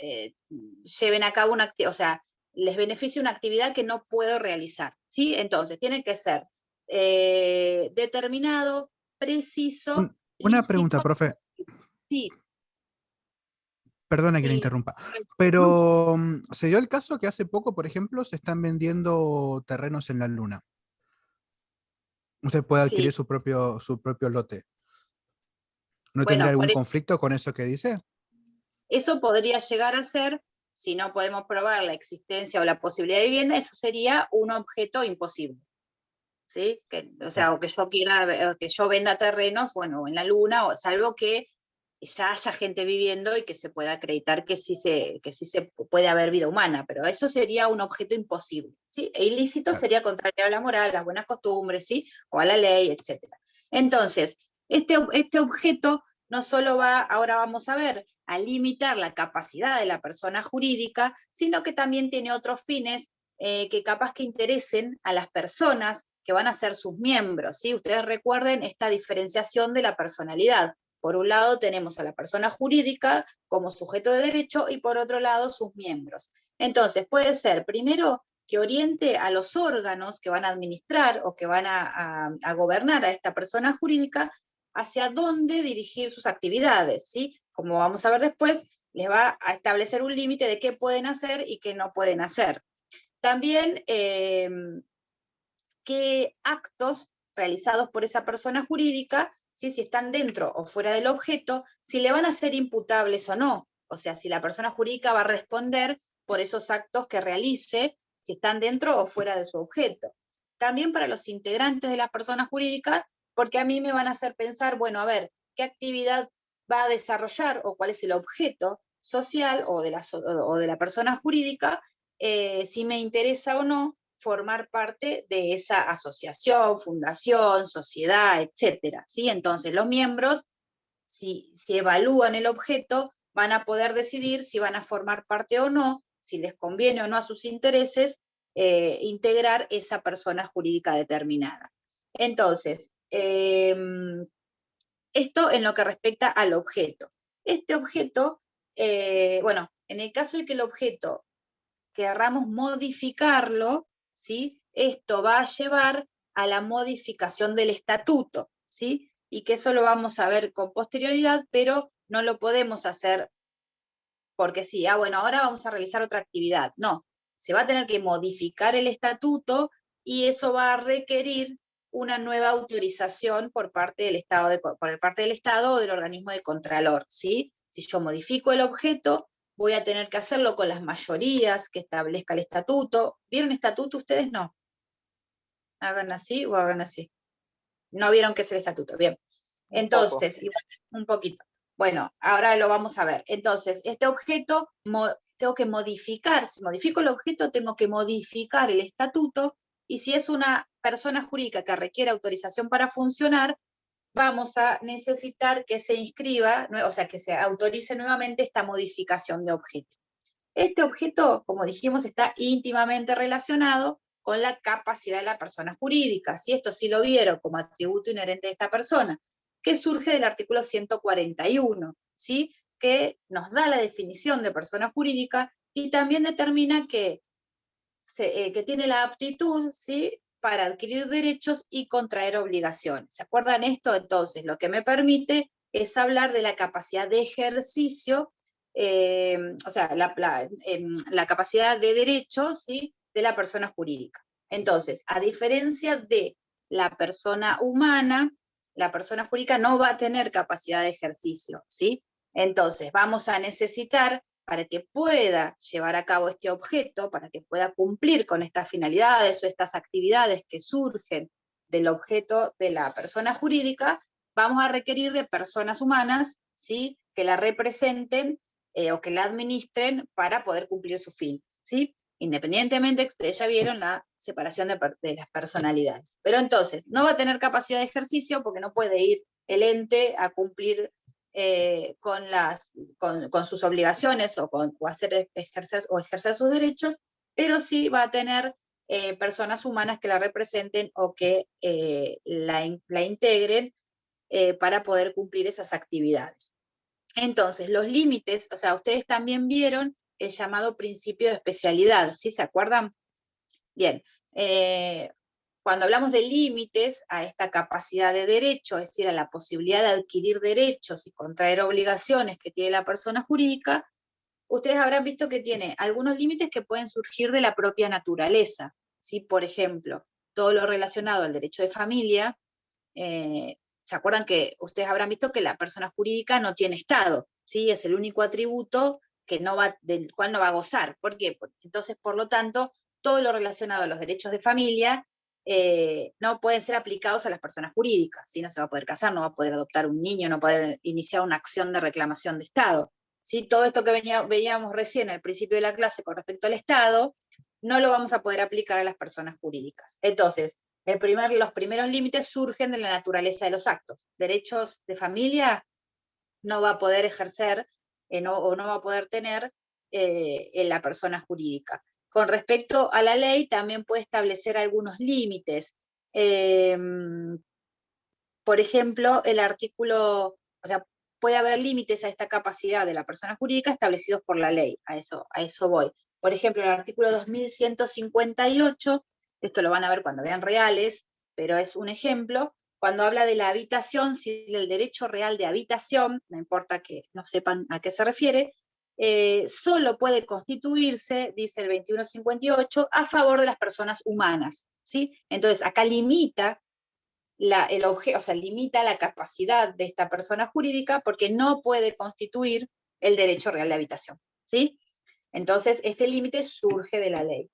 lleven a cabo una actividad, o sea, les beneficie una actividad que no puedo realizar, ¿sí? Entonces, tiene que ser determinado, preciso, Una pregunta, lícito. profe. Sí, Perdona que le sí. interrumpa. Pero se dio el caso que hace poco, por ejemplo, se están vendiendo terrenos en la Luna. Usted puede adquirir Sí. su propio lote. ¿No tendría Bueno, algún por eso, conflicto con eso que dice? eso podría llegar a ser, si no podemos probar la existencia o la posibilidad de vivienda, eso sería un objeto imposible. ¿Sí? O sea, o que yo quiera, que yo venda terrenos, bueno, en la Luna, o salvo que ya haya gente viviendo y que se pueda acreditar que sí se puede haber vida humana, pero eso sería un objeto imposible, ¿sí? E ilícito Claro. sería contrario a la moral, a las buenas costumbres, ¿sí? O a la ley, etc. Entonces, este objeto no solo va, ahora vamos a ver, a limitar la capacidad de la persona jurídica, sino que también tiene otros fines que capaz que interesen a las personas que van a ser sus miembros, ¿sí? Ustedes recuerden esta diferenciación de la personalidad. Por un lado tenemos a la persona jurídica como sujeto de derecho y por otro lado sus miembros. Entonces puede ser, primero, que oriente a los órganos que van a administrar o que van a gobernar a esta persona jurídica hacia dónde dirigir sus actividades, ¿sí? Como vamos a ver después, les va a establecer un límite de qué pueden hacer y qué no pueden hacer. También qué actos realizados por esa persona jurídica, ¿sí? Si están dentro o fuera del objeto, si le van a ser imputables o no. O sea, si la persona jurídica va a responder por esos actos que realice, si están dentro o fuera de su objeto. También para los integrantes de la persona jurídica, porque a mí me van a hacer pensar, bueno, a ver, ¿qué actividad va a desarrollar o cuál es el objeto social o de la persona jurídica? Si me interesa o no formar parte de esa asociación, fundación, sociedad, etcétera, ¿sí? Entonces, los miembros, si evalúan el objeto, van a poder decidir si van a formar parte o no, si les conviene o no a sus intereses, integrar esa persona jurídica determinada. Entonces, esto en lo que respecta al objeto. Este objeto, bueno, en el caso de que el objeto querramos modificarlo, ¿sí? Esto va a llevar a la modificación del estatuto, ¿sí? Y que eso lo vamos a ver con posterioridad, pero no lo podemos hacer porque sí, bueno, ahora vamos a realizar otra actividad. No, se va a tener que modificar el estatuto y eso va a requerir una nueva autorización por parte del Estado, o del organismo de Contralor, ¿sí? Si yo modifico el objeto, voy a tener que hacerlo con las mayorías que establezca el estatuto. ¿Vieron estatuto ustedes? No. Hagan así o hagan así. No vieron qué es el estatuto. Bien. Entonces, un poquito. Bueno, ahora lo vamos a ver. Entonces, este objeto tengo que modificar. Si modifico el objeto, tengo que modificar el estatuto. Y si es una persona jurídica que requiere autorización para funcionar, vamos a necesitar que se inscriba, o sea, que se autorice nuevamente esta modificación de objeto. Este objeto, como dijimos, está íntimamente relacionado con la capacidad de la persona jurídica. Si esto sí lo vieron como atributo inherente de esta persona, que surge del artículo 141, ¿sí? Que nos da la definición de persona jurídica y también determina que tiene la aptitud, ¿sí?, para adquirir derechos y contraer obligaciones. ¿Se acuerdan esto? Entonces, lo que me permite es hablar de la capacidad de ejercicio, o sea, la capacidad de derechos, ¿sí?, de la persona jurídica. Entonces, a diferencia de la persona humana, la persona jurídica no va a tener capacidad de ejercicio, ¿sí? Entonces, vamos a necesitar, para que pueda llevar a cabo este objeto, para que pueda cumplir con estas finalidades o estas actividades que surgen del objeto de la persona jurídica, vamos a requerir de personas humanas, ¿sí?, que la representen o que la administren para poder cumplir sus fines, ¿sí? Independientemente, que ustedes ya vieron la separación de las personalidades. Pero entonces, no va a tener capacidad de ejercicio porque no puede ir el ente a cumplir con sus obligaciones o ejercer sus derechos, pero sí va a tener personas humanas que la representen o que la integren para poder cumplir esas actividades. Entonces, los límites, o sea, ustedes también vieron el llamado principio de especialidad, ¿sí? ¿Se acuerdan? Bien, cuando hablamos de límites a esta capacidad de derecho, es decir, a la posibilidad de adquirir derechos y contraer obligaciones que tiene la persona jurídica, ustedes habrán visto que tiene algunos límites que pueden surgir de la propia naturaleza, ¿sí? Por ejemplo, todo lo relacionado al derecho de familia, ¿se acuerdan que ustedes habrán visto que la persona jurídica no tiene estado, ¿sí? Es el único atributo del cual no va a gozar. ¿Por qué? Entonces, por lo tanto, todo lo relacionado a los derechos de familia no pueden ser aplicados a las personas jurídicas, ¿sí? No se va a poder casar, no va a poder adoptar un niño, no va a poder iniciar una acción de reclamación de Estado, ¿sí? Todo esto que veíamos recién al principio de la clase con respecto al Estado, no lo vamos a poder aplicar a las personas jurídicas. Entonces, los primeros límites surgen de la naturaleza de los actos. Derechos de familia no va a poder ejercer o no va a poder tener en la persona jurídica. Con respecto a la ley, también puede establecer algunos límites. Por ejemplo, el artículo, o sea, puede haber límites a esta capacidad de la persona jurídica establecidos por la ley, a eso voy. Por ejemplo, el artículo 2158, esto lo van a ver cuando vean reales, pero es un ejemplo, cuando habla de la habitación, si el derecho real de habitación, no importa que no sepan a qué se refiere, solo puede constituirse, dice el 2158, a favor de las personas humanas, ¿sí? Entonces, acá limita o sea, limita la capacidad de esta persona jurídica porque no puede constituir el derecho real de habitación, ¿sí? Entonces, este límite surge de la ley.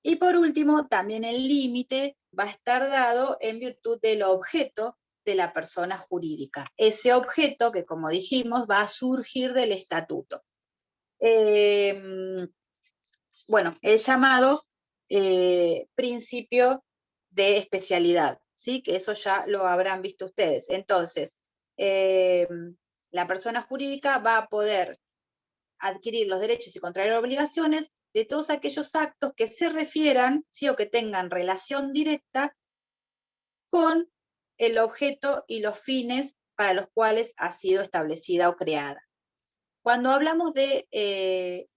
Y por último, también el límite va a estar dado en virtud del objeto de la persona jurídica. Ese objeto que, como dijimos, va a surgir del estatuto. Bueno, el llamado principio de especialidad, ¿sí? Que eso ya lo habrán visto ustedes. Entonces, la persona jurídica va a poder adquirir los derechos y contraer obligaciones de todos aquellos actos que se refieran, ¿sí?, o que tengan relación directa con el objeto y los fines para los cuales ha sido establecida o creada. Cuando hablamos de qué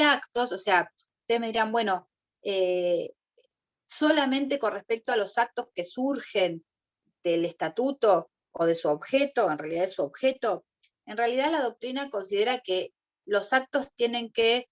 actos, o sea, ustedes me dirán, bueno, solamente con respecto a los actos que surgen del estatuto o de su objeto, en realidad de su objeto, en realidad la doctrina considera que los actos tienen que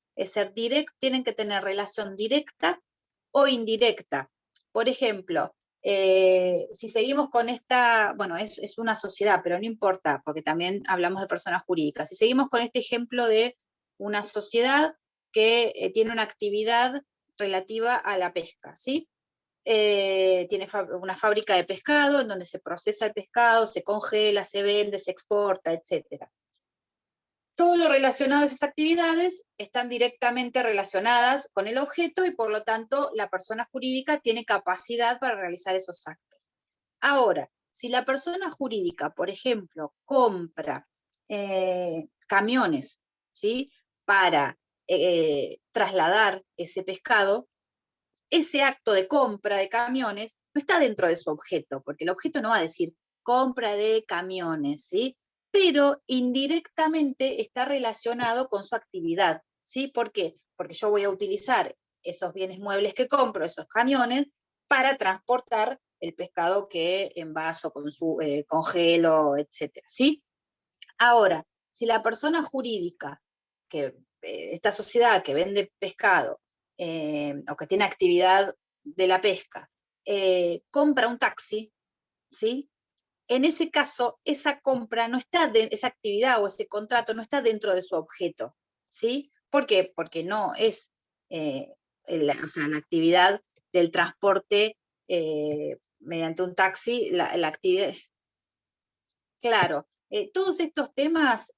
tienen que tener relación directa o indirecta. Por ejemplo, si seguimos con esta, bueno, es una sociedad, pero no importa, porque también hablamos de personas jurídicas. Si seguimos con este ejemplo de una sociedad que tiene una actividad relativa a la pesca, ¿sí? Tiene una fábrica de pescado en donde se procesa el pescado, se congela, se vende, se exporta, etc. Todo lo relacionado a esas actividades están directamente relacionadas con el objeto y por lo tanto la persona jurídica tiene capacidad para realizar esos actos. Ahora, si la persona jurídica, por ejemplo, compra camiones, ¿sí?, para trasladar ese pescado, ese acto de compra de camiones no está dentro de su objeto, porque el objeto no va a decir compra de camiones, ¿sí? Pero indirectamente está relacionado con su actividad, ¿sí? ¿Por qué? Porque yo voy a utilizar esos bienes muebles que compro, esos camiones, para transportar el pescado que envaso, congelo, etcétera, ¿sí? Ahora, si la persona jurídica, esta sociedad que vende pescado, o que tiene actividad de la pesca, compra un taxi, ¿sí? En ese caso, esa compra no está, esa actividad o ese contrato no está dentro de su objeto, ¿sí? ¿Por qué? Porque no es o sea, la actividad del transporte mediante un taxi, la actividad. Claro, todos estos temas,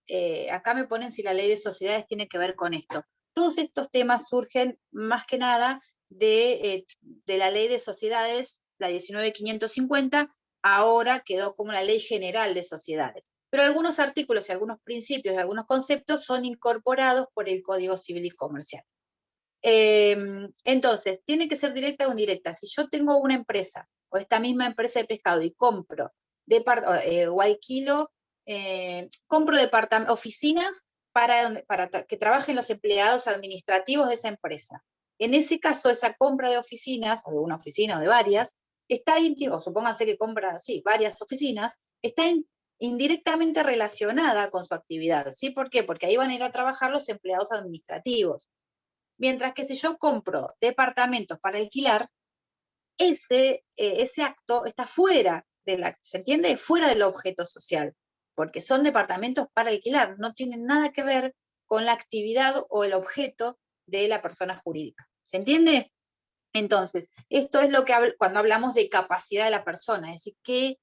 acá me ponen si la ley de sociedades tiene que ver con esto. Todos estos temas surgen más que nada de la ley de sociedades, la 19.550, ahora quedó como la ley general de sociedades. Pero algunos artículos y algunos principios y algunos conceptos son incorporados por el Código Civil y Comercial. Entonces, tiene que ser directa o indirecta. Si yo tengo una empresa, o esta misma empresa de pescado, y compro o alquilo, compro oficinas para que trabajen los empleados administrativos de esa empresa. En ese caso, esa compra de oficinas, o de una oficina o de varias, está o supónganse que compra, sí, varias oficinas, está indirectamente relacionada con su actividad, ¿sí? ¿Por qué? Porque ahí van a ir a trabajar los empleados administrativos. Mientras que si yo compro departamentos para alquilar, ese acto está fuera ¿se entiende? Fuera del objeto social, porque son departamentos para alquilar, no tienen nada que ver con la actividad o el objeto de la persona jurídica. ¿Se entiende? Entonces, esto es lo que cuando hablamos de capacidad de la persona, es decir, qué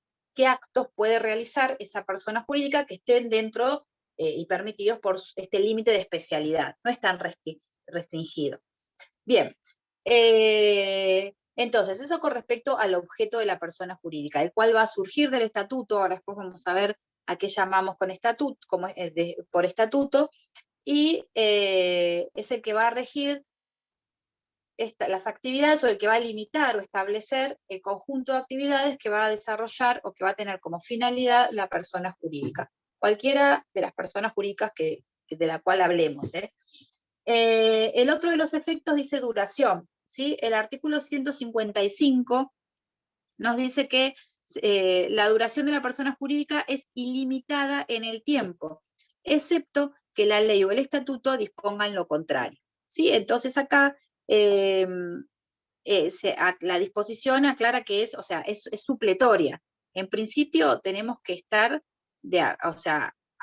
actos puede realizar esa persona jurídica que estén dentro y permitidos por este límite de especialidad, no es tan restringido. Bien, entonces, eso con respecto al objeto de la persona jurídica, el cual va a surgir del estatuto. Ahora después vamos a ver a qué llamamos con estatuto, por estatuto, y es el que va a regir las actividades, o el que va a limitar o establecer el conjunto de actividades que va a desarrollar o que va a tener como finalidad la persona jurídica, cualquiera de las personas jurídicas de la cual hablemos. El otro de los efectos dice duración, ¿sí? El artículo 155 nos dice que la duración de la persona jurídica es ilimitada en el tiempo, excepto que la ley o el estatuto dispongan lo contrario, ¿sí? Entonces acá la disposición aclara que es supletoria. En principio tenemos que estar,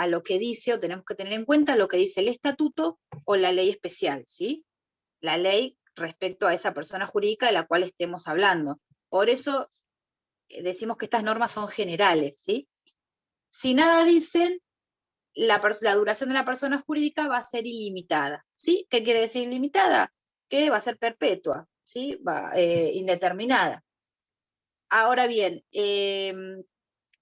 a lo que dice, o tenemos que tener en cuenta lo que dice el estatuto o la ley especial, ¿sí? La ley respecto a esa persona jurídica de la cual estemos hablando. Por eso decimos que estas normas son generales, ¿sí? Si nada dicen, la duración de la persona jurídica va a ser ilimitada, ¿sí? ¿Qué quiere decir ilimitada? Que va a ser perpetua, ¿sí? Indeterminada. Ahora bien,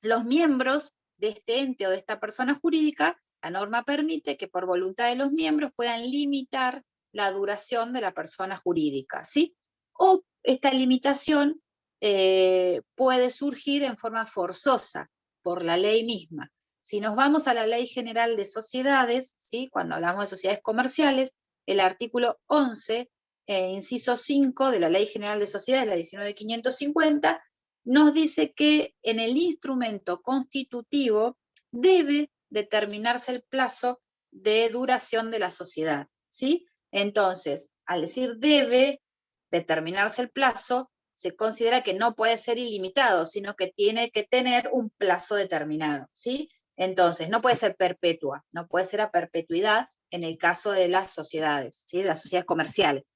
los miembros de este ente o de esta persona jurídica, la norma permite que por voluntad de los miembros puedan limitar la duración de la persona jurídica, ¿sí? O esta limitación puede surgir en forma forzosa por la ley misma. Si nos vamos a la Ley General de Sociedades, ¿sí? Cuando hablamos de sociedades comerciales, el artículo 11, inciso 5 de la Ley General de Sociedades, la 19.550, nos dice que en el instrumento constitutivo debe determinarse el plazo de duración de la sociedad, ¿sí? Entonces, al decir debe determinarse el plazo, se considera que no puede ser ilimitado, sino que tiene que tener un plazo determinado, ¿sí? Entonces, no puede ser perpetua, no puede ser a perpetuidad en el caso de las sociedades, ¿sí? De las sociedades comerciales.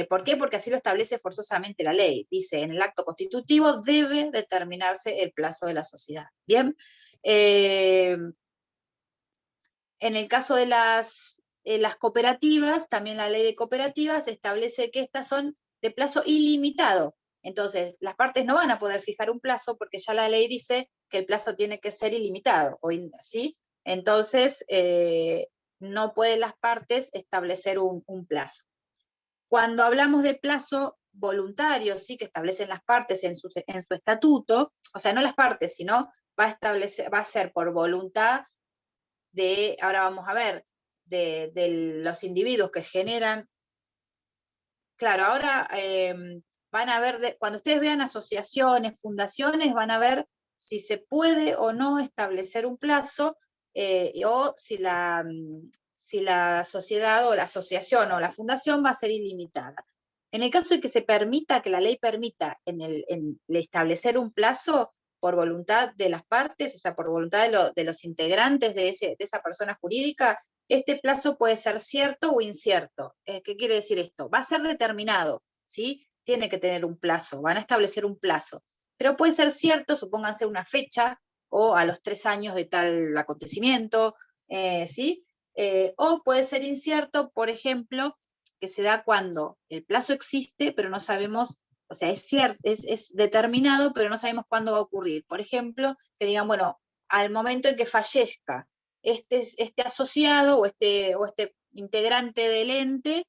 ¿Por qué? Porque así lo establece forzosamente la ley. Dice, en el acto constitutivo debe determinarse el plazo de la sociedad. Bien. En el caso de las cooperativas, también la ley de cooperativas establece que estas son de plazo ilimitado. Entonces, las partes no van a poder fijar un plazo porque ya la ley dice que el plazo tiene que ser ilimitado, ¿sí? Entonces, no pueden las partes establecer un plazo. Cuando hablamos de plazo voluntario, ¿sí? Que establecen las partes en su estatuto, o sea, no las partes, sino va a ser por voluntad de, ahora vamos a ver, de los individuos que generan. Claro, ahora van a ver, cuando ustedes vean asociaciones, fundaciones, van a ver si se puede o no establecer un plazo, o si la sociedad o la asociación o la fundación va a ser ilimitada. En el caso de que se permita, que la ley permita en establecer un plazo por voluntad de las partes, o sea, por voluntad de los integrantes de esa persona jurídica, este plazo puede ser cierto o incierto. ¿Qué quiere decir esto? Va a ser determinado, ¿sí? Tiene que tener un plazo, van a establecer un plazo. Pero puede ser cierto, supónganse una fecha, o a los 3 años de tal acontecimiento, ¿sí? O puede ser incierto, por ejemplo, que se da cuando el plazo existe, pero no sabemos, o sea, es cierto, es determinado, pero no sabemos cuándo va a ocurrir. Por ejemplo, que digan, bueno, al momento en que fallezca este asociado o este integrante del ente,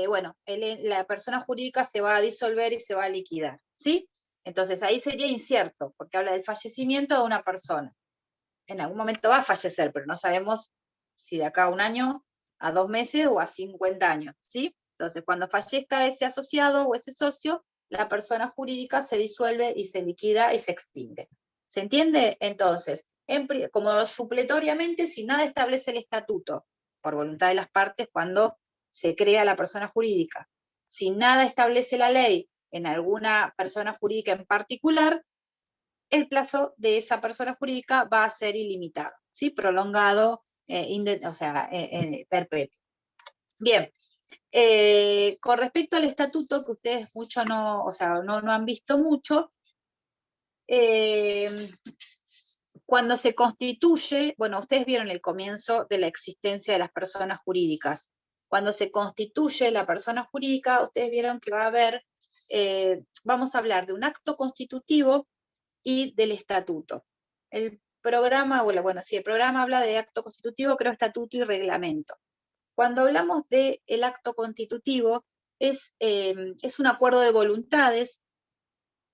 bueno, la persona jurídica se va a disolver y se va a liquidar, ¿sí? Entonces ahí sería incierto, porque habla del fallecimiento de una persona. En algún momento va a fallecer, pero no sabemos si de acá a 1 año, a 2 meses o a 50 años, ¿sí? Entonces, cuando fallezca ese asociado o ese socio, la persona jurídica se disuelve y se liquida y se extingue. ¿Se entiende? Entonces, como supletoriamente, si nada establece el estatuto, por voluntad de las partes, cuando se crea la persona jurídica, si nada establece la ley en alguna persona jurídica en particular, el plazo de esa persona jurídica va a ser ilimitado, ¿sí? Prolongado, o sea, perpetuo. Bien, con respecto al estatuto, que ustedes mucho no, o sea, no han visto mucho, cuando se constituye, bueno, ustedes vieron el comienzo de la existencia de las personas jurídicas. Cuando se constituye la persona jurídica, ustedes vieron que va a haber, vamos a hablar de un acto constitutivo y del estatuto. El programa, bueno, sí, el programa habla de acto constitutivo, creo estatuto y reglamento. Cuando hablamos del acto constitutivo, es un acuerdo de voluntades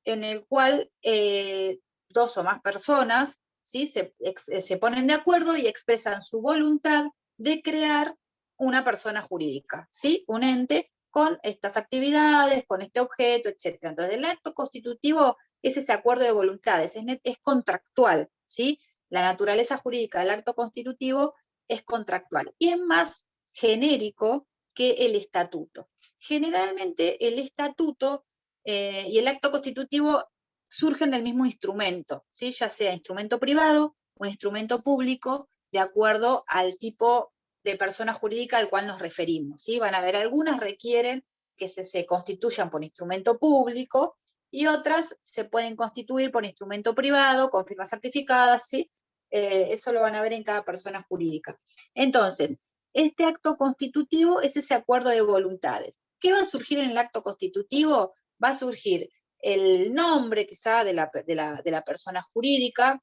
en el cual 2 o más personas, ¿sí? se ponen de acuerdo y expresan su voluntad de crear una persona jurídica, ¿sí? Un ente con estas actividades, con este objeto, etc. Entonces, el acto constitutivo es ese acuerdo de voluntades, es contractual, ¿sí? La naturaleza jurídica del acto constitutivo es contractual y es más genérico que el estatuto. Generalmente el estatuto y el acto constitutivo surgen del mismo instrumento, ¿sí? Ya sea instrumento privado o instrumento público, de acuerdo al tipo de persona jurídica al cual nos referimos, ¿sí? Van a haber algunas requieren que se constituyan por instrumento público y otras se pueden constituir por instrumento privado, con firmas certificadas, ¿sí? Eso lo van a ver en cada persona jurídica. Entonces, este acto constitutivo es ese acuerdo de voluntades. ¿Qué va a surgir en el acto constitutivo? Va a surgir el nombre quizá de la persona jurídica,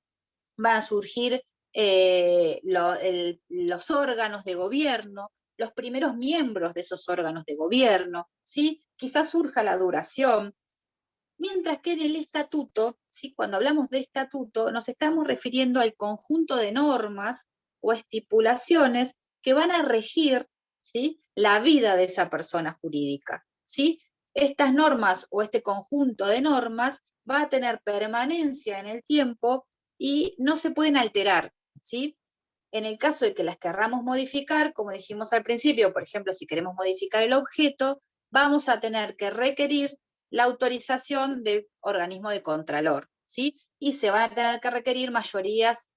va a surgir los órganos de gobierno, los primeros miembros de esos órganos de gobierno, ¿sí? Quizás surja la duración, mientras que en el estatuto, ¿sí? Cuando hablamos de estatuto, nos estamos refiriendo al conjunto de normas o estipulaciones que van a regir, ¿sí? La vida de esa persona jurídica, ¿sí? Estas normas o este conjunto de normas va a tener permanencia en el tiempo y no se pueden alterar, ¿sí? En el caso de que las querramos modificar, como dijimos al principio, por ejemplo, si queremos modificar el objeto, vamos a tener que requerir la autorización del organismo de contralor, ¿sí? Y se van a tener que requerir mayorías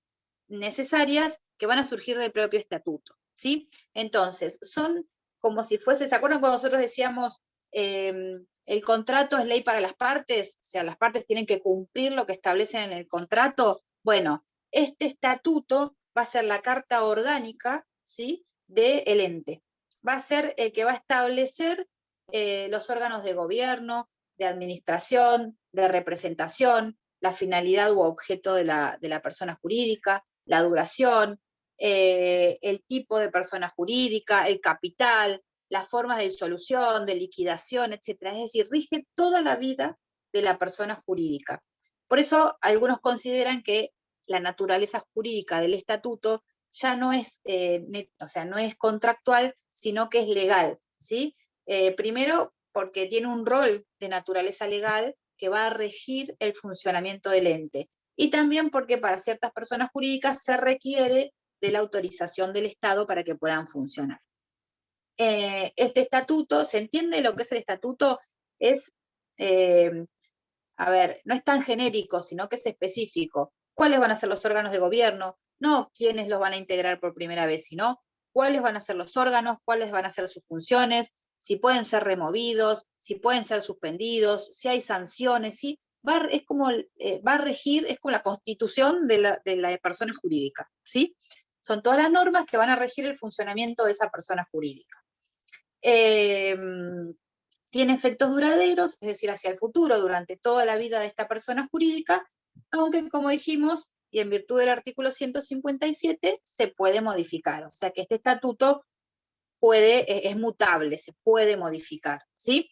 necesarias que van a surgir del propio estatuto, ¿sí? Entonces, son como si fuese, ¿se acuerdan cuando nosotros decíamos el contrato es ley para las partes? O sea, las partes tienen que cumplir lo que establecen en el contrato. Bueno, este estatuto va a ser la carta orgánica, ¿sí? Del ente. Va a ser el que va a establecer los órganos de gobierno, de administración, de representación, la finalidad u objeto de la persona jurídica, la duración, el tipo de persona jurídica, el capital, las formas de disolución, de liquidación, etc. Es decir, rige toda la vida de la persona jurídica. Por eso algunos consideran que la naturaleza jurídica del estatuto ya no es, no es contractual, sino que es legal, ¿sí? Primero, porque tiene un rol de naturaleza legal que va a regir el funcionamiento del ente. Y también porque para ciertas personas jurídicas se requiere de la autorización del Estado para que puedan funcionar. Este estatuto, ¿se entiende lo que es el estatuto? Es, no es tan genérico, sino que es específico. ¿Cuáles van a ser los órganos de gobierno? No quiénes los van a integrar por primera vez, sino cuáles van a ser los órganos, cuáles van a ser sus funciones, si pueden ser removidos, si pueden ser suspendidos, si hay sanciones, ¿sí? Va a regir, es como la constitución de la persona jurídica, ¿sí? Son todas las normas que van a regir el funcionamiento de esa persona jurídica. Tiene efectos duraderos, es decir, hacia el futuro, durante toda la vida de esta persona jurídica, aunque, como dijimos, y en virtud del artículo 157, se puede modificar. O sea que este estatuto es mutable, se puede modificar, ¿sí?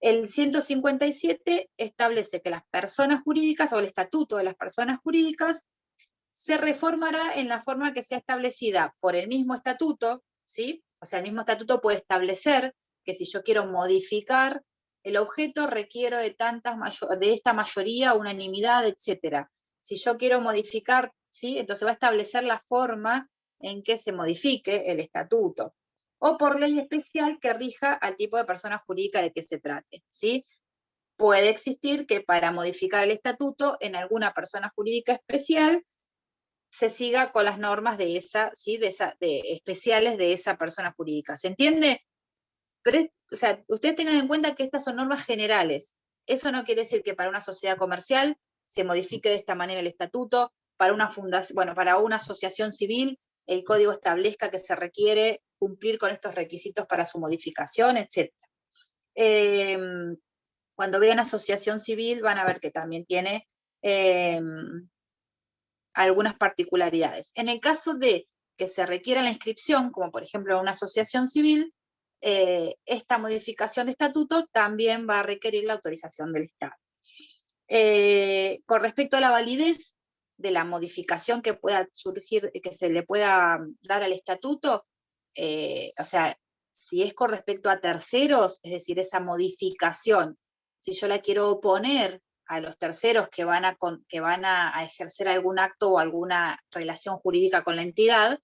El 157 establece que las personas jurídicas, o el estatuto de las personas jurídicas, se reformará en la forma que sea establecida por el mismo estatuto, ¿sí? O sea, el mismo estatuto puede establecer que si yo quiero modificar el objeto, requiero de esta mayoría, unanimidad, etc. Si yo quiero modificar, ¿sí? Entonces va a establecer la forma en que se modifique el estatuto. O por ley especial que rija al tipo de persona jurídica de que se trate, ¿sí? Puede existir que para modificar el estatuto en alguna persona jurídica especial se siga con las normas de especiales de esa persona jurídica. ¿Se entiende? Pero ustedes tengan en cuenta que estas son normas generales. Eso no quiere decir que para una sociedad comercial se modifique de esta manera el estatuto, para una fundación, para una asociación civil el código establezca que se requiere cumplir con estos requisitos para su modificación, etc. Cuando vean asociación civil van a ver que también tiene algunas particularidades. En el caso de que se requiera la inscripción, como por ejemplo una asociación civil, esta modificación de estatuto también va a requerir la autorización del Estado. Con respecto a la validez de la modificación que pueda surgir, que se le pueda dar al estatuto, si es con respecto a terceros, es decir, esa modificación, si yo la quiero oponer a los terceros que van a ejercer algún acto o alguna relación jurídica con la entidad,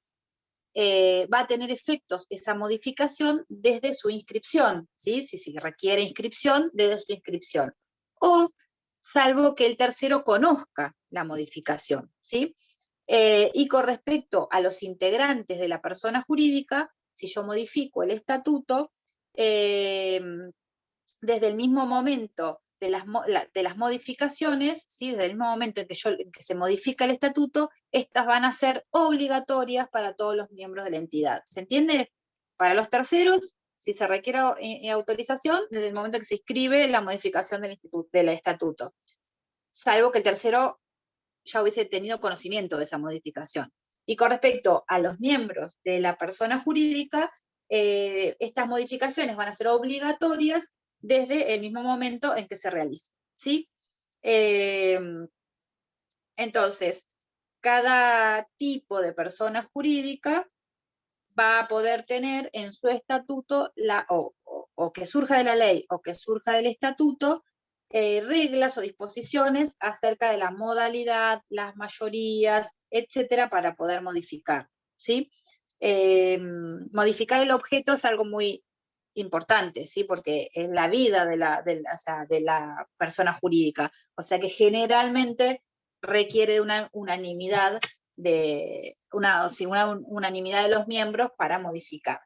va a tener efectos esa modificación desde su inscripción, ¿sí? Si requiere inscripción, desde su inscripción. O salvo que el tercero conozca la modificación, ¿sí? Y con respecto a los integrantes de la persona jurídica, si yo modifico el estatuto, desde el mismo momento de las modificaciones, ¿sí? Desde el mismo momento en que se modifica el estatuto, estas van a ser obligatorias para todos los miembros de la entidad. ¿Se entiende? Para los terceros, si se requiere autorización, desde el momento en que se inscribe la modificación del estatuto, salvo que el tercero ya hubiese tenido conocimiento de esa modificación. Y con respecto a los miembros de la persona jurídica, estas modificaciones van a ser obligatorias desde el mismo momento en que se realice, ¿sí? Entonces, cada tipo de persona jurídica va a poder tener en su estatuto, o que surja de la ley o que surja del estatuto, reglas o disposiciones acerca de la modalidad, las mayorías, etcétera, para poder modificar, ¿sí? Modificar el objeto es algo muy importante, ¿sí? Porque es la vida de la persona jurídica, o sea que generalmente requiere una unanimidad unanimidad de los miembros para modificar.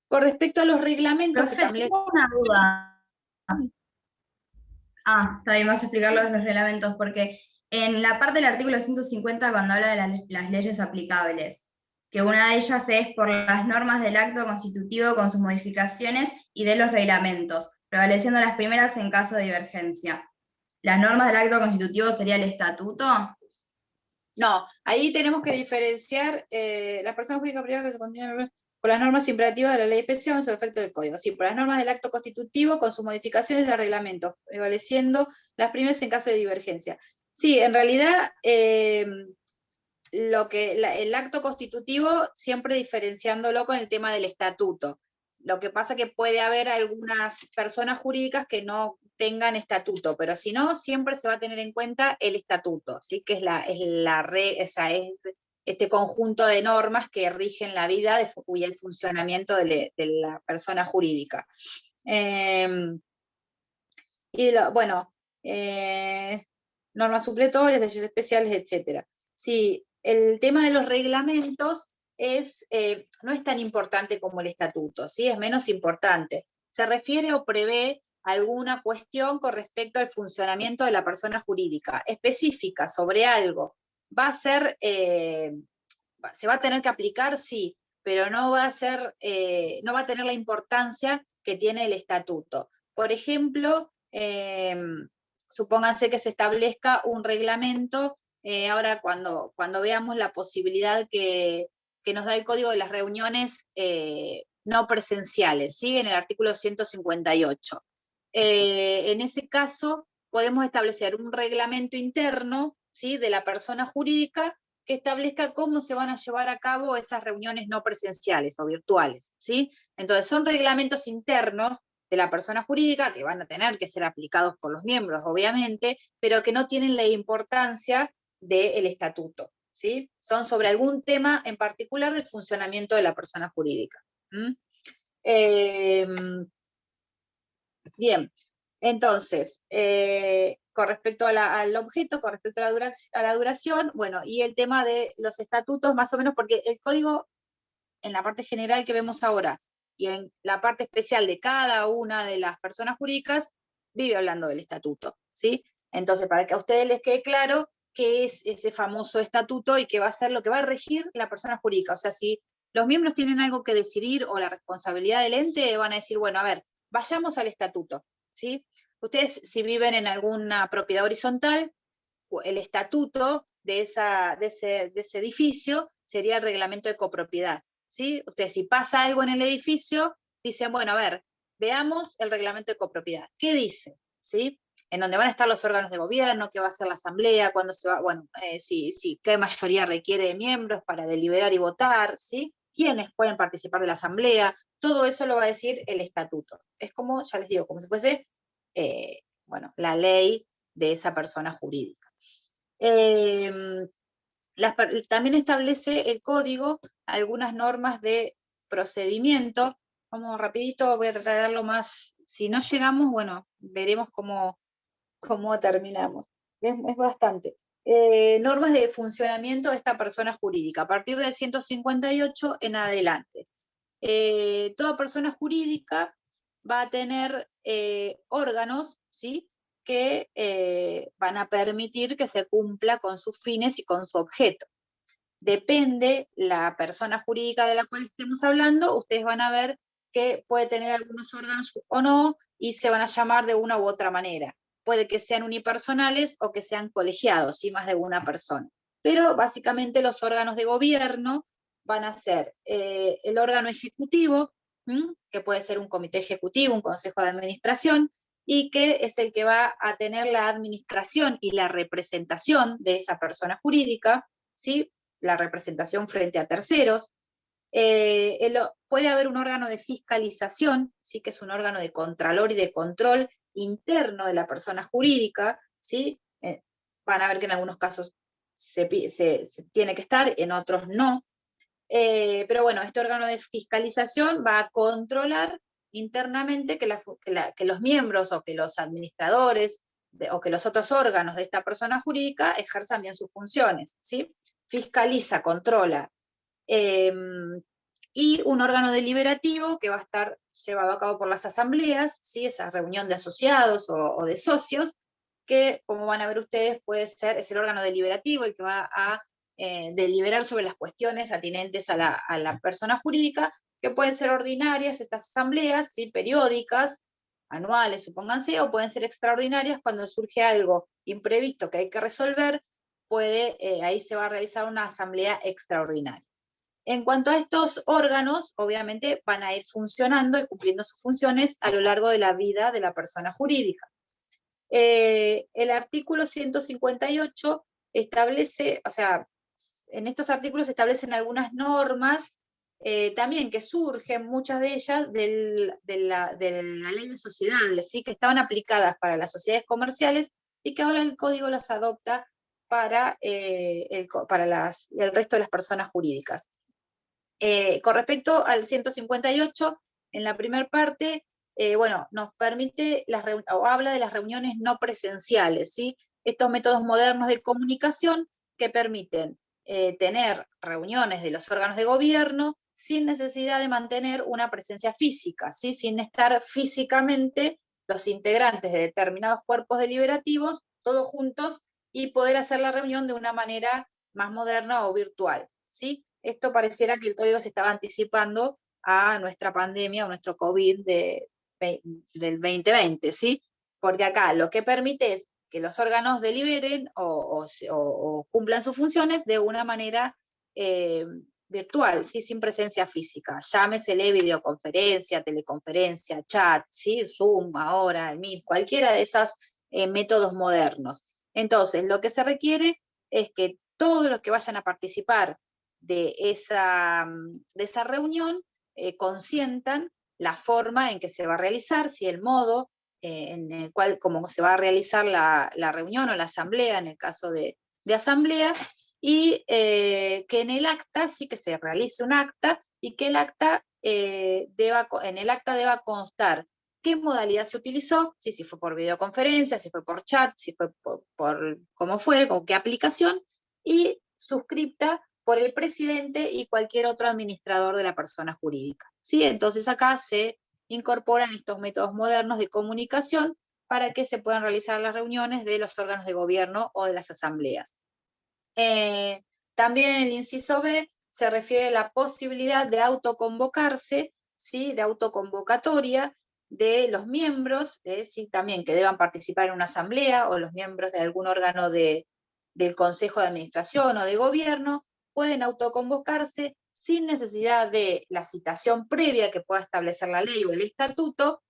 Con respecto a los reglamentos... Profe, tengo una duda. También vas a explicar lo de los reglamentos, porque en la parte del artículo 150, cuando habla de las leyes aplicables, que una de ellas es por las normas del acto constitutivo con sus modificaciones y de los reglamentos, prevaleciendo las primeras en caso de divergencia. ¿Las normas del acto constitutivo sería el estatuto? No, ahí tenemos que diferenciar las personas jurídicas privadas que se continúan por las normas imperativas de la ley especial en su efecto del código. Sí, por las normas del acto constitutivo con sus modificaciones de reglamento, prevaleciendo las primas en caso de divergencia. Sí, en realidad el acto constitutivo siempre diferenciándolo con el tema del estatuto. Lo que pasa que puede haber algunas personas jurídicas que no tengan estatuto, pero si no, siempre se va a tener en cuenta el estatuto, ¿sí? Que es este conjunto de normas que rigen la vida y el funcionamiento de la persona jurídica. Normas supletorias, leyes especiales, etc. Sí, el tema de los reglamentos no es tan importante como el estatuto, ¿sí? Es menos importante. Se refiere o prevé alguna cuestión con respecto al funcionamiento de la persona jurídica, específica sobre algo. Va a ser, se va a tener que aplicar, sí, pero no va a tener la importancia que tiene el estatuto. Por ejemplo, supónganse que se establezca un reglamento, ahora cuando veamos la posibilidad que nos da el código de las reuniones no presenciales, ¿sí? En el artículo 158. En ese caso, podemos establecer un reglamento interno, ¿sí? De la persona jurídica que establezca cómo se van a llevar a cabo esas reuniones no presenciales o virtuales, ¿sí? Entonces, son reglamentos internos de la persona jurídica que van a tener que ser aplicados por los miembros, obviamente, pero que no tienen la importancia del estatuto, ¿sí? Son sobre algún tema en particular del funcionamiento de la persona jurídica. Bien, entonces, con respecto al objeto, con respecto a la duración, bueno, y el tema de los estatutos, más o menos, porque el código, en la parte general que vemos ahora, y en la parte especial de cada una de las personas jurídicas, vive hablando del estatuto, ¿sí? Entonces, para que a ustedes les quede claro qué es ese famoso estatuto y qué va a ser lo que va a regir la persona jurídica. O sea, si los miembros tienen algo que decidir o la responsabilidad del ente, van a decir, bueno, a ver, vayamos al estatuto, ¿sí? Ustedes, si viven en alguna propiedad horizontal, el estatuto de ese edificio sería el reglamento de copropiedad, ¿sí? Ustedes, si pasa algo en el edificio, dicen, bueno, a ver, veamos el reglamento de copropiedad. ¿Qué dice? ¿Sí? En donde van a estar los órganos de gobierno, qué va a ser la asamblea, cuándo se va, bueno, qué mayoría requiere de miembros para deliberar y votar, ¿sí? ¿Quiénes pueden participar de la asamblea? Todo eso lo va a decir el estatuto. Es como, ya les digo, como si fuese, la ley de esa persona jurídica. También establece el código algunas normas de procedimiento. Vamos rapidito, voy a tratar de darlo más. Si no llegamos, bueno, veremos cómo terminamos. Es bastante. Normas de funcionamiento de esta persona jurídica, a partir del 158 en adelante. Toda persona jurídica va a tener órganos, ¿sí? Que van a permitir que se cumpla con sus fines y con su objeto. Depende la persona jurídica de la cual estemos hablando, ustedes van a ver que puede tener algunos órganos o no, y se van a llamar de una u otra manera. Puede que sean unipersonales o que sean colegiados, ¿sí? Más de una persona. Pero básicamente los órganos de gobierno van a ser el órgano ejecutivo, que puede ser un comité ejecutivo, un consejo de administración, y que es el que va a tener la administración y la representación de esa persona jurídica, ¿sí? La representación frente a terceros. Puede haber un órgano de fiscalización, ¿sí? Que es un órgano de contralor y de control interno de la persona jurídica, ¿sí? Van a ver que en algunos casos se tiene que estar, en otros no. Pero bueno, este órgano de fiscalización va a controlar internamente que los miembros o que los administradores o que los otros órganos de esta persona jurídica ejerzan bien sus funciones, ¿sí? Fiscaliza, controla. Y un órgano deliberativo que va a estar llevado a cabo por las asambleas, ¿sí? Esa reunión de asociados o de socios, que como van a ver ustedes es el órgano deliberativo el que va a deliberar sobre las cuestiones atinentes a la persona jurídica, que pueden ser ordinarias estas asambleas, ¿sí? Periódicas, anuales, supónganse, o pueden ser extraordinarias cuando surge algo imprevisto que hay que resolver, ahí se va a realizar una asamblea extraordinaria. En cuanto a estos órganos, obviamente van a ir funcionando y cumpliendo sus funciones a lo largo de la vida de la persona jurídica. El artículo 158 establece, o sea, en estos artículos se establecen algunas normas también que surgen, muchas de ellas, de la ley de sociedades, ¿sí? Que estaban aplicadas para las sociedades comerciales y que ahora el código las adopta para el resto de las personas jurídicas. Con respecto al 158, en la primera parte, bueno, nos permite, o habla de las reuniones no presenciales, ¿sí? Estos métodos modernos de comunicación que permiten tener reuniones de los órganos de gobierno sin necesidad de mantener una presencia física, ¿sí? Sin estar físicamente los integrantes de determinados cuerpos deliberativos, todos juntos, y poder hacer la reunión de una manera más moderna o virtual, ¿sí? Esto pareciera que el código se estaba anticipando a nuestra pandemia o nuestro COVID del 2020, ¿sí? Porque acá lo que permite es que los órganos deliberen o cumplan sus funciones de una manera virtual, ¿sí? Sin presencia física. Llámesele videoconferencia, teleconferencia, chat, ¿sí? Zoom, ahora, el Meet, cualquiera de esos métodos modernos. Entonces, lo que se requiere es que todos los que vayan a participar de esa reunión consientan la forma en que se va a realizar, si el modo en el cual, cómo se va a realizar la reunión o la asamblea, en el caso de asamblea, y que en el acta, sí que se realice un acta, y que el acta en el acta deba constar qué modalidad se utilizó, si fue por videoconferencia, si fue por chat, si fue por cómo fue, con qué aplicación, y suscripta por el presidente y cualquier otro administrador de la persona jurídica, ¿sí? Entonces acá se incorporan estos métodos modernos de comunicación para que se puedan realizar las reuniones de los órganos de gobierno o de las asambleas. También en el inciso B se refiere a la posibilidad de autoconvocarse, ¿sí? De autoconvocatoria de los miembros, ¿sí? También que deban participar en una asamblea, o los miembros de algún órgano del Consejo de Administración o de Gobierno, pueden autoconvocarse sin necesidad de la citación previa que pueda establecer la ley o el estatuto,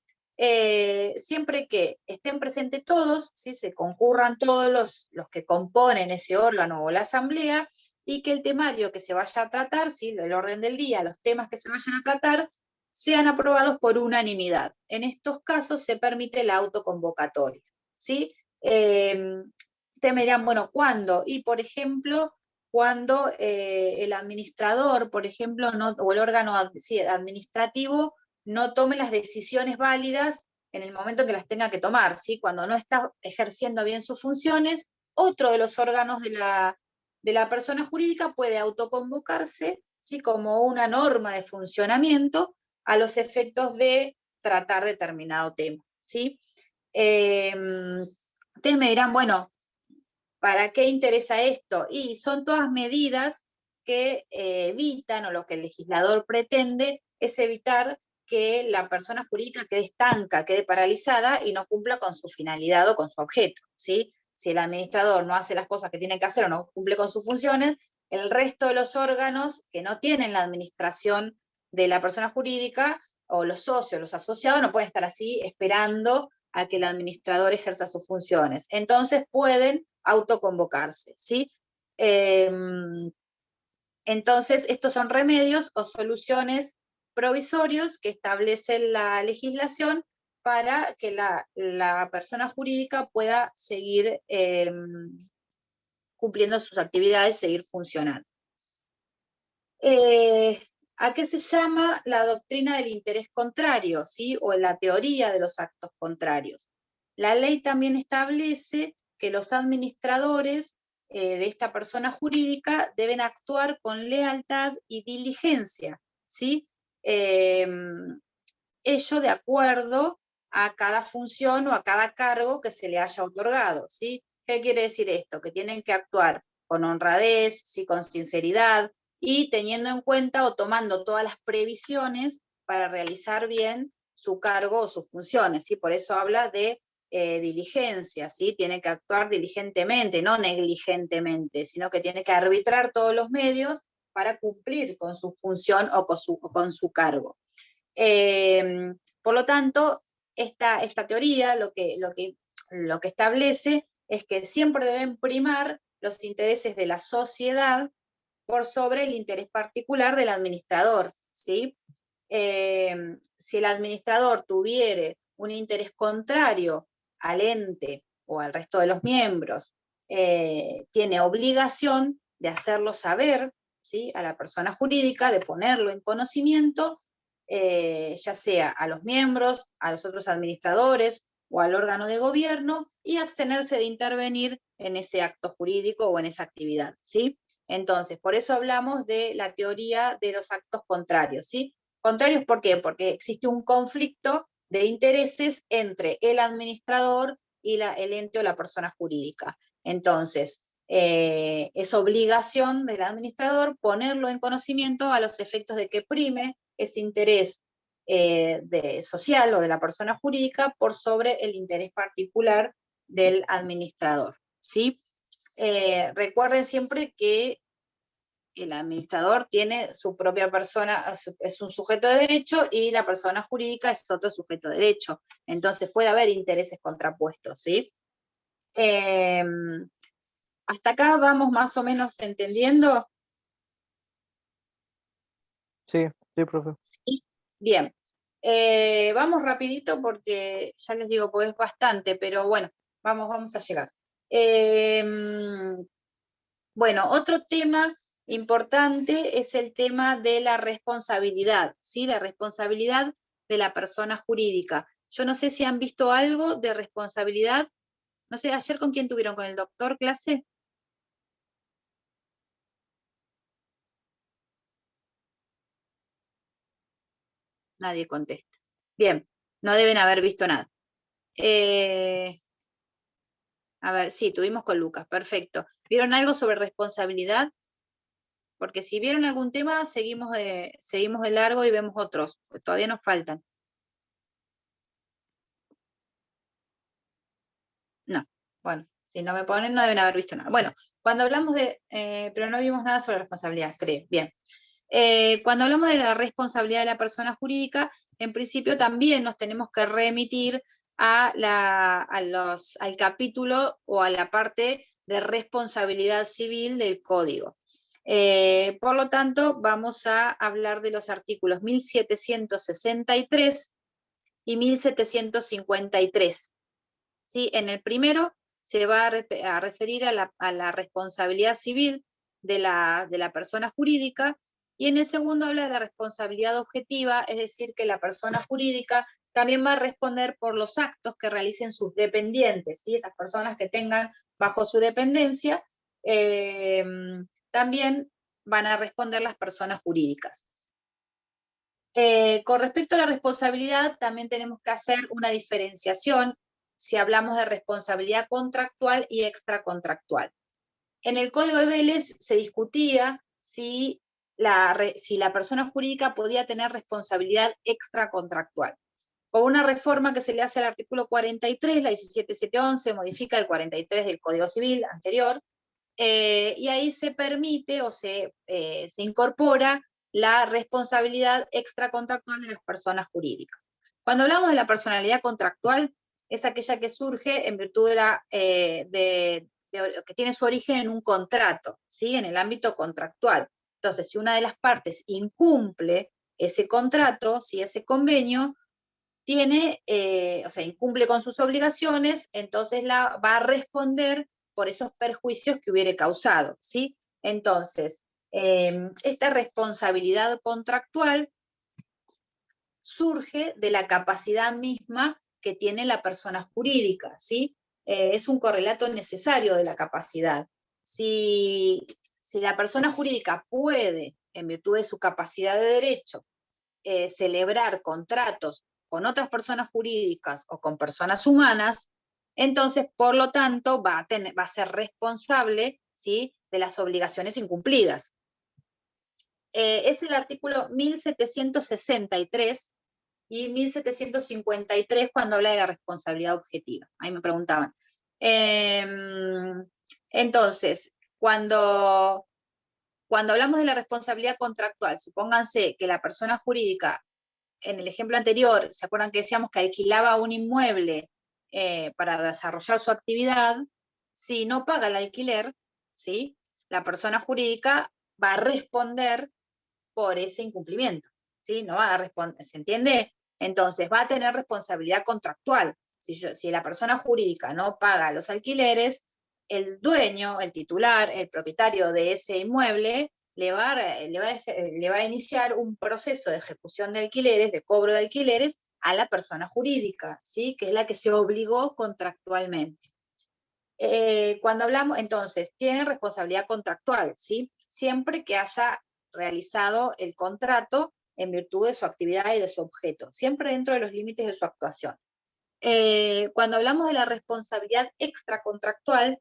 siempre que estén presentes todos, ¿sí? Se concurran todos los que componen ese órgano o la asamblea, y que el temario que se vaya a tratar, ¿sí? El orden del día, los temas que se vayan a tratar, sean aprobados por unanimidad. En estos casos se permite la autoconvocatoria, ¿sí? Ustedes me dirán, bueno, ¿cuándo? Y, por ejemplo, cuando el administrador, por ejemplo, o el órgano administrativo no tome las decisiones válidas en el momento en que las tenga que tomar, ¿sí? Cuando no está ejerciendo bien sus funciones, otro de los órganos de la persona jurídica puede autoconvocarse, ¿sí? Como una norma de funcionamiento a los efectos de tratar determinado tema, ¿sí? Ustedes me dirán, bueno, ¿para qué interesa esto? Y son todas medidas que evitan, o lo que el legislador pretende, es evitar que la persona jurídica quede estanca, quede paralizada y no cumpla con su finalidad o con su objeto, ¿sí? Si el administrador no hace las cosas que tiene que hacer o no cumple con sus funciones, el resto de los órganos que no tienen la administración de la persona jurídica, o los socios, los asociados, no pueden estar así esperando a que el administrador ejerza sus funciones. Entonces pueden autoconvocarse, ¿sí? Entonces, estos son remedios o soluciones provisorios que establece la legislación para que la persona jurídica pueda seguir cumpliendo sus actividades, seguir funcionando. ¿A qué se llama la doctrina del interés contrario, ¿sí? O la teoría de los actos contrarios? La ley también establece que los administradores de esta persona jurídica deben actuar con lealtad y diligencia, ¿sí? Ello de acuerdo a cada función o a cada cargo que se le haya otorgado, ¿sí? ¿Qué quiere decir esto? Que tienen que actuar con honradez, ¿sí? Con sinceridad, y teniendo en cuenta o tomando todas las previsiones para realizar bien su cargo o sus funciones, ¿sí? Por eso habla de diligencia, ¿sí? Tiene que actuar diligentemente, no negligentemente, sino que tiene que arbitrar todos los medios para cumplir con su función o con su cargo. Por lo tanto, esta teoría lo que establece es que siempre deben primar los intereses de la sociedad por sobre el interés particular del administrador, ¿sí? Si el administrador tuviere un interés contrario al ente o al resto de los miembros, tiene obligación de hacerlo saber, ¿sí? A la persona jurídica, de ponerlo en conocimiento, ya sea a los miembros, a los otros administradores o al órgano de gobierno, y abstenerse de intervenir en ese acto jurídico o en esa actividad, ¿sí? Entonces, por eso hablamos de la teoría de los actos contrarios, ¿sí? ¿Contrarios por qué? Porque existe un conflicto de intereses entre el administrador y el ente o la persona jurídica. Entonces, es obligación del administrador ponerlo en conocimiento a los efectos de que prime ese interés social o de la persona jurídica por sobre el interés particular del administrador, ¿sí? Recuerden siempre que el administrador tiene su propia persona, es un sujeto de derecho, y la persona jurídica es otro sujeto de derecho. Entonces puede haber intereses contrapuestos, ¿sí? ¿Hasta acá vamos más o menos entendiendo? Sí, sí, profe. ¿Sí? Bien. Vamos rapidito porque ya les digo, pues es bastante, pero bueno, vamos a llegar. Bueno, otro tema importante es el tema de la responsabilidad, ¿sí? La responsabilidad de la persona jurídica. Yo no sé si han visto algo de responsabilidad. No sé, ayer con quién tuvieron, ¿con el doctor clase? Nadie contesta. Bien, no deben haber visto nada. A ver, sí, tuvimos con Lucas, perfecto. ¿Vieron algo sobre responsabilidad? Porque si vieron algún tema, seguimos de largo y vemos otros, porque todavía nos faltan. No, bueno, si no me ponen, no deben haber visto nada. Bueno, cuando hablamos pero no vimos nada sobre responsabilidad, creo, bien. Cuando hablamos de la responsabilidad de la persona jurídica, en principio también nos tenemos que remitir al capítulo o a la parte de responsabilidad civil del Código. Por lo tanto, vamos a hablar de los artículos 1763 y 1753. ¿Sí? En el primero se va a referir a la responsabilidad civil de la persona jurídica, y en el segundo habla de la responsabilidad objetiva, es decir, que la persona jurídica también va a responder por los actos que realicen sus dependientes, ¿sí? Esas personas que tengan bajo su dependencia, también van a responder las personas jurídicas. Con respecto a la responsabilidad, también tenemos que hacer una diferenciación si hablamos de responsabilidad contractual y extracontractual. En el Código de Vélez se discutía si la persona jurídica podía tener responsabilidad extracontractual. Con una reforma que se le hace al artículo 43, la 17711 modifica el 43 del Código Civil anterior, y ahí se permite o se incorpora la responsabilidad extracontractual de las personas jurídicas. Cuando hablamos de la personalidad contractual, es aquella que surge en virtud de que tiene su origen en un contrato, ¿sí? En el ámbito contractual. Entonces, si una de las partes incumple ese contrato, si ese convenio, incumple con sus obligaciones, entonces va a responder por esos perjuicios que hubiere causado, ¿sí? Entonces, esta responsabilidad contractual surge de la capacidad misma que tiene la persona jurídica, ¿sí? Es un correlato necesario de la capacidad. Si la persona jurídica puede, en virtud de su capacidad de derecho, celebrar contratos con otras personas jurídicas o con personas humanas, entonces, por lo tanto, va a ser responsable, ¿sí?, de las obligaciones incumplidas. Es el artículo 1763, y 1753 cuando habla de la responsabilidad objetiva. Ahí me preguntaban. Entonces, cuando hablamos de la responsabilidad contractual, supónganse que la persona jurídica, en el ejemplo anterior, ¿se acuerdan que decíamos que alquilaba un inmueble para desarrollar su actividad? Si no paga el alquiler, ¿sí?, la persona jurídica va a responder por ese incumplimiento, ¿sí? No va a responder, ¿se entiende? Entonces va a tener responsabilidad contractual. Si la persona jurídica no paga los alquileres, el dueño, el titular, el propietario de ese inmueble, le va a iniciar un proceso de ejecución de alquileres, de cobro de alquileres, a la persona jurídica, ¿sí?, que es la que se obligó contractualmente. Cuando hablamos, entonces, tiene responsabilidad contractual, ¿sí?, siempre que haya realizado el contrato en virtud de su actividad y de su objeto, siempre dentro de los límites de su actuación. Cuando hablamos de la responsabilidad extracontractual,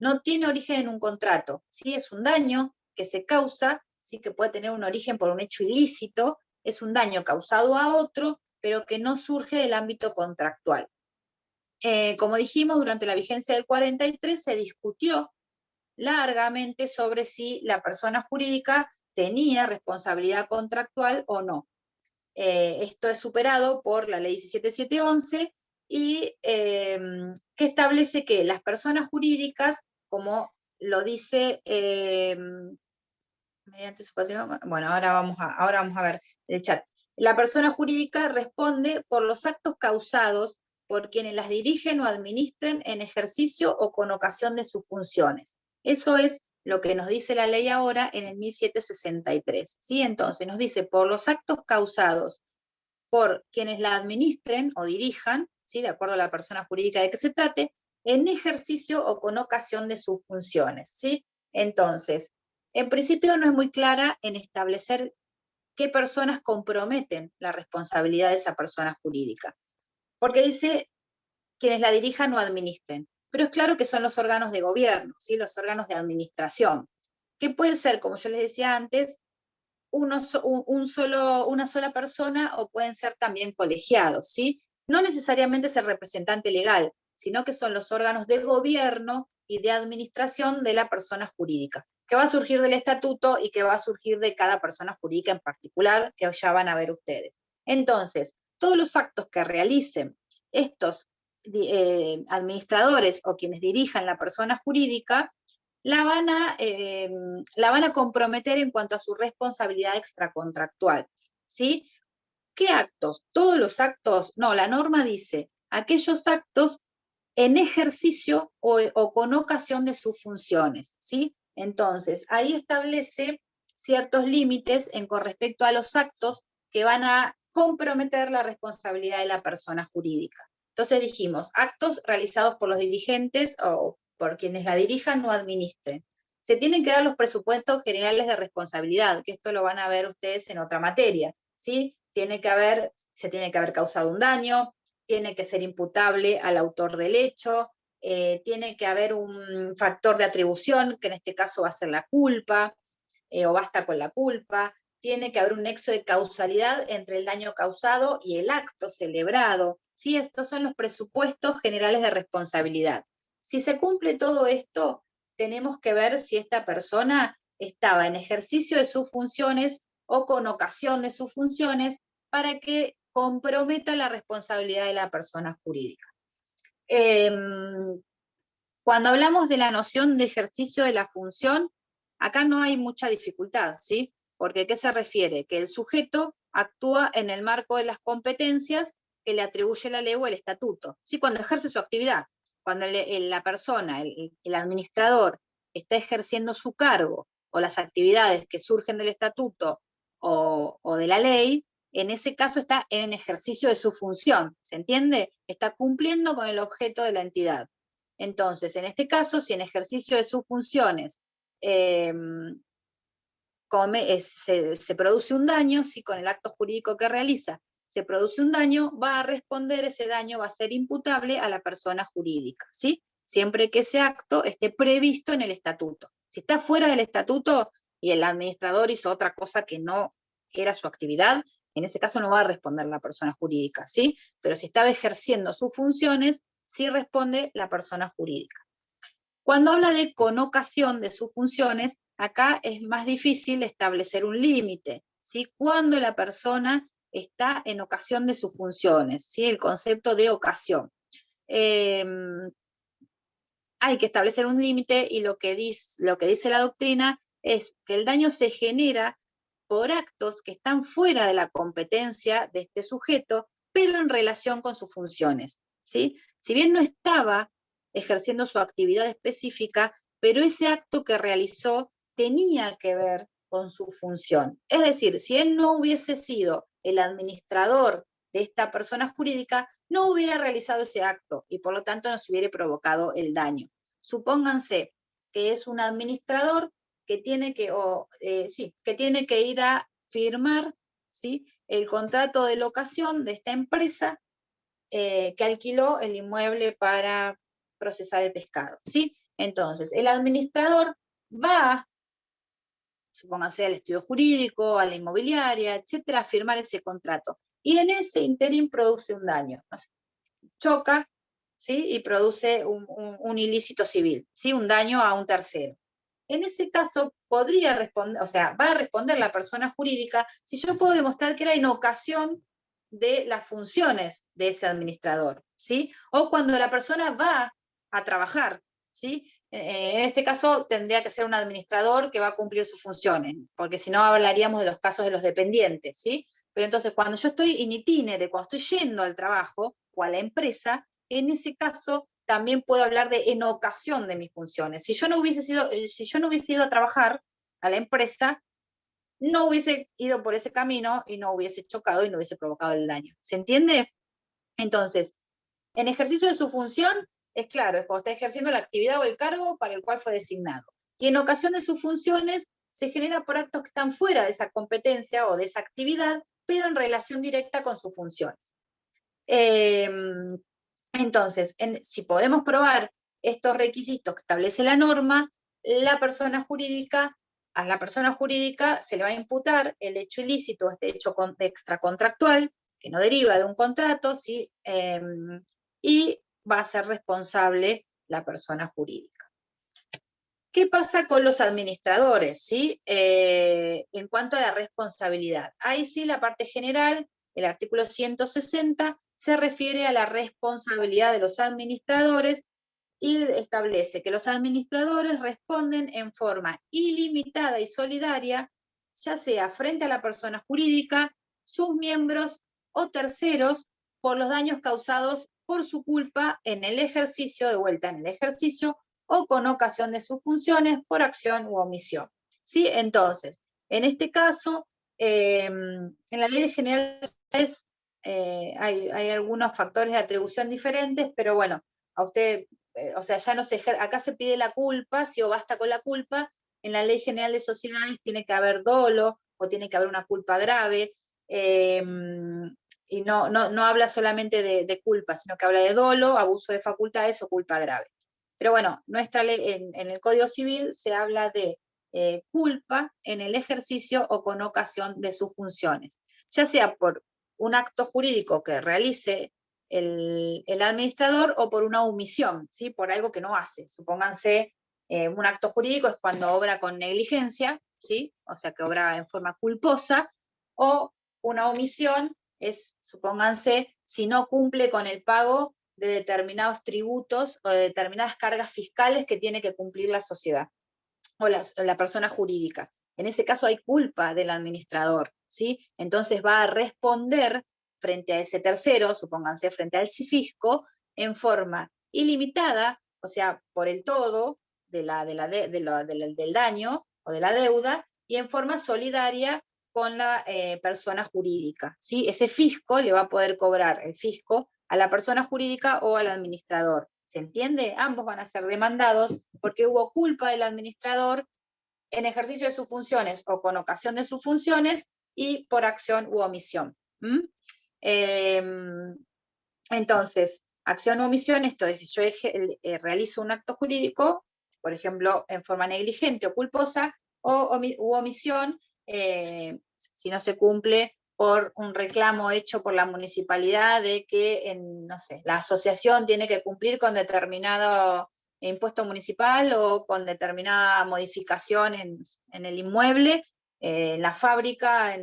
no tiene origen en un contrato, ¿sí?, es un daño que se causa, ¿sí?, que puede tener un origen por un hecho ilícito, es un daño causado a otro, pero que no surge del ámbito contractual. Como dijimos, durante la vigencia del 43 se discutió largamente sobre si la persona jurídica tenía responsabilidad contractual o no. Esto es superado por la ley 17711 y que establece que las personas jurídicas, como lo dice mediante su patrimonio, bueno, ahora vamos a ver el chat. La persona jurídica responde por los actos causados por quienes las dirigen o administren en ejercicio o con ocasión de sus funciones. Eso es lo que nos dice la ley ahora en el 1763, ¿sí? Entonces nos dice, por los actos causados por quienes la administren o dirijan, ¿sí?, de acuerdo a la persona jurídica de que se trate, en ejercicio o con ocasión de sus funciones, ¿sí? Entonces, en principio no es muy clara en establecer qué personas comprometen la responsabilidad de esa persona jurídica, porque dice quienes la dirijan o administren, pero es claro que son los órganos de gobierno, ¿sí?, los órganos de administración, que puede ser, como yo les decía antes, una sola persona o pueden ser también colegiados, ¿sí? No necesariamente es el representante legal, sino que son los órganos de gobierno y de administración de la persona jurídica, que va a surgir del estatuto y que va a surgir de cada persona jurídica en particular, que ya van a ver ustedes. Entonces, todos los actos que realicen estos administradores o quienes dirijan la persona jurídica, la van a comprometer en cuanto a su responsabilidad extracontractual, ¿sí? ¿Qué actos? ¿Todos los actos? No, la norma dice, aquellos actos en ejercicio o con ocasión de sus funciones, ¿sí? Entonces, ahí establece ciertos límites con respecto a los actos que van a comprometer la responsabilidad de la persona jurídica. Entonces dijimos, actos realizados por los dirigentes o por quienes la dirijan o administren. Se tienen que dar los presupuestos generales de responsabilidad, que esto lo van a ver ustedes en otra materia, ¿sí? Se tiene que haber causado un daño, tiene que ser imputable al autor del hecho, tiene que haber un factor de atribución, que en este caso va a ser la culpa, o basta con la culpa, tiene que haber un nexo de causalidad entre el daño causado y el acto celebrado, ¿sí? Estos son los presupuestos generales de responsabilidad. Si se cumple todo esto, tenemos que ver si esta persona estaba en ejercicio de sus funciones o con ocasión de sus funciones para que comprometa la responsabilidad de la persona jurídica. Cuando hablamos de la noción de ejercicio de la función, acá no hay mucha dificultad, ¿sí? Porque ¿qué se refiere? Que el sujeto actúa en el marco de las competencias que le atribuye la ley o el estatuto, ¿sí? Cuando ejerce su actividad, cuando la persona, el administrador, está ejerciendo su cargo o las actividades que surgen del estatuto o de la ley, en ese caso está en ejercicio de su función, ¿se entiende? Está cumpliendo con el objeto de la entidad. Entonces, en este caso, si en ejercicio de sus funciones se produce un daño, si con el acto jurídico que realiza se produce un daño, va a responder, ese daño va a ser imputable a la persona jurídica, ¿sí? Siempre que ese acto esté previsto en el estatuto. Si está fuera del estatuto y el administrador hizo otra cosa que no era su actividad, En ese caso no va a responder la persona jurídica, ¿sí? Pero si estaba ejerciendo sus funciones, sí responde la persona jurídica. Cuando habla de con ocasión de sus funciones, acá es más difícil establecer un límite, ¿sí? Cuando la persona está en ocasión de sus funciones, ¿sí? El concepto de ocasión. Hay que establecer un límite y lo que dice la doctrina es que el daño se genera por actos que están fuera de la competencia de este sujeto, pero en relación con sus funciones, ¿sí? Si bien no estaba ejerciendo su actividad específica, pero ese acto que realizó tenía que ver con su función. Es decir, si él no hubiese sido el administrador de esta persona jurídica, no hubiera realizado ese acto y por lo tanto no se hubiera provocado el daño. Supónganse que es un administrador que tiene que, que tiene que ir a firmar, ¿sí?, el contrato de locación de esta empresa que alquiló el inmueble para procesar el pescado, ¿sí? Entonces, el administrador va, supónganse, al estudio jurídico, a la inmobiliaria, etcétera, a firmar ese contrato. Y en ese ínterin produce un daño, ¿no? Choca, ¿sí?, y produce un ilícito civil, ¿sí?, un daño a un tercero. En ese caso podría responder, o sea, va a responder la persona jurídica si yo puedo demostrar que era en ocasión de las funciones de ese administrador, ¿sí? O cuando la persona va a trabajar, ¿sí? En este caso tendría que ser un administrador que va a cumplir sus funciones, porque si no hablaríamos de los casos de los dependientes, ¿sí? Pero entonces cuando yo estoy in itinere, cuando estoy yendo al trabajo o a la empresa, en ese caso también puedo hablar de en ocasión de mis funciones. Si yo no hubiese ido a trabajar a la empresa, no hubiese ido por ese camino y no hubiese chocado y no hubiese provocado el daño. ¿Se entiende? Entonces, en ejercicio de su función, es claro, es cuando está ejerciendo la actividad o el cargo para el cual fue designado. Y en ocasión de sus funciones, se genera por actos que están fuera de esa competencia o de esa actividad, pero en relación directa con sus funciones. Entonces, si podemos probar estos requisitos que establece la norma, a la persona jurídica se le va a imputar el hecho ilícito, este hecho extracontractual, que no deriva de un contrato, ¿sí? Y va a ser responsable la persona jurídica. ¿Qué pasa con los administradores, ¿sí? En cuanto a la responsabilidad? Ahí sí, la parte general, el artículo 160, se refiere a la responsabilidad de los administradores y establece que los administradores responden en forma ilimitada y solidaria, ya sea frente a la persona jurídica, sus miembros o terceros, por los daños causados por su culpa en el ejercicio, de vuelta en el ejercicio, o con ocasión de sus funciones por acción u omisión. ¿Sí? Entonces, en este caso, en la Ley General hay algunos factores de atribución diferentes, pero bueno, a usted, o sea, ya no se acá se pide la culpa, si o basta con la culpa. En la Ley General de Sociedades tiene que haber dolo o tiene que haber una culpa grave, y no habla solamente de culpa, sino que habla de dolo, abuso de facultades o culpa grave. Pero bueno, nuestra ley, en el Código Civil se habla de culpa en el ejercicio o con ocasión de sus funciones, ya sea por un acto jurídico que realice el administrador o por una omisión, ¿sí? Por algo que no hace. Supónganse, un acto jurídico es cuando obra con negligencia, ¿sí? O sea, que obra en forma culposa, o una omisión es, supónganse, si no cumple con el pago de determinados tributos o de determinadas cargas fiscales que tiene que cumplir la sociedad o la persona jurídica. En ese caso hay culpa del administrador, ¿sí? Entonces va a responder frente a ese tercero, supónganse frente al fisco, en forma ilimitada, o sea, por el todo del daño o de la deuda, y en forma solidaria con la persona jurídica, ¿sí? Ese fisco le va a poder cobrar el fisco a la persona jurídica o al administrador. ¿Se entiende? Ambos van a ser demandados porque hubo culpa del administrador en ejercicio de sus funciones o con ocasión de sus funciones y por acción u omisión. Entonces, acción u omisión, esto es, yo realizo un acto jurídico, por ejemplo, en forma negligente o culposa, u omisión, si no se cumple por un reclamo hecho por la municipalidad de que, no sé, la asociación tiene que cumplir con determinado impuesto municipal o con determinada modificación en el inmueble, en la fábrica,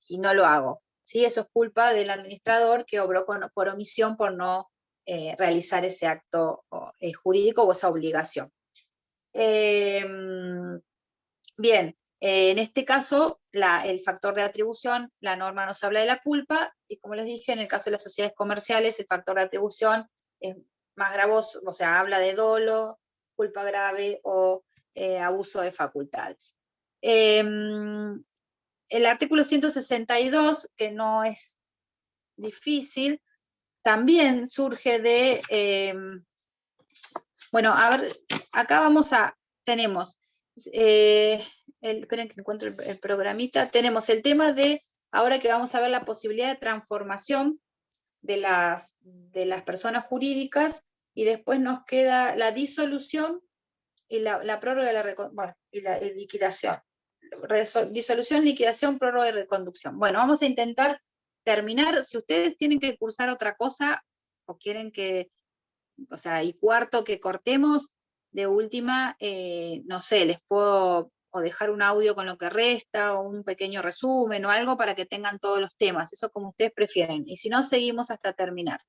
y no lo hago. ¿Sí? Eso es culpa del administrador que obró por omisión por no realizar ese acto jurídico o esa obligación. Bien, en este caso, el factor de atribución, la norma nos habla de la culpa, y como les dije, en el caso de las sociedades comerciales, el factor de atribución es más gravoso, o sea, habla de dolo, culpa grave o abuso de facultades. El artículo 162, que no es difícil, también surge de, bueno, a ver, acá tenemos, esperen que encuentro el programita, tenemos el tema de, ahora que vamos a ver la posibilidad de transformación de las personas jurídicas, y después nos queda la disolución y la prórroga y la liquidación. Disolución, liquidación, prórroga y reconducción. Bueno, vamos a intentar terminar. Si ustedes tienen que cursar otra cosa, o quieren que, o sea, y cuarto que cortemos, de última, no sé, les puedo o dejar un audio con lo que resta, o un pequeño resumen, o algo para que tengan todos los temas, eso como ustedes prefieren, y si no, seguimos hasta terminar.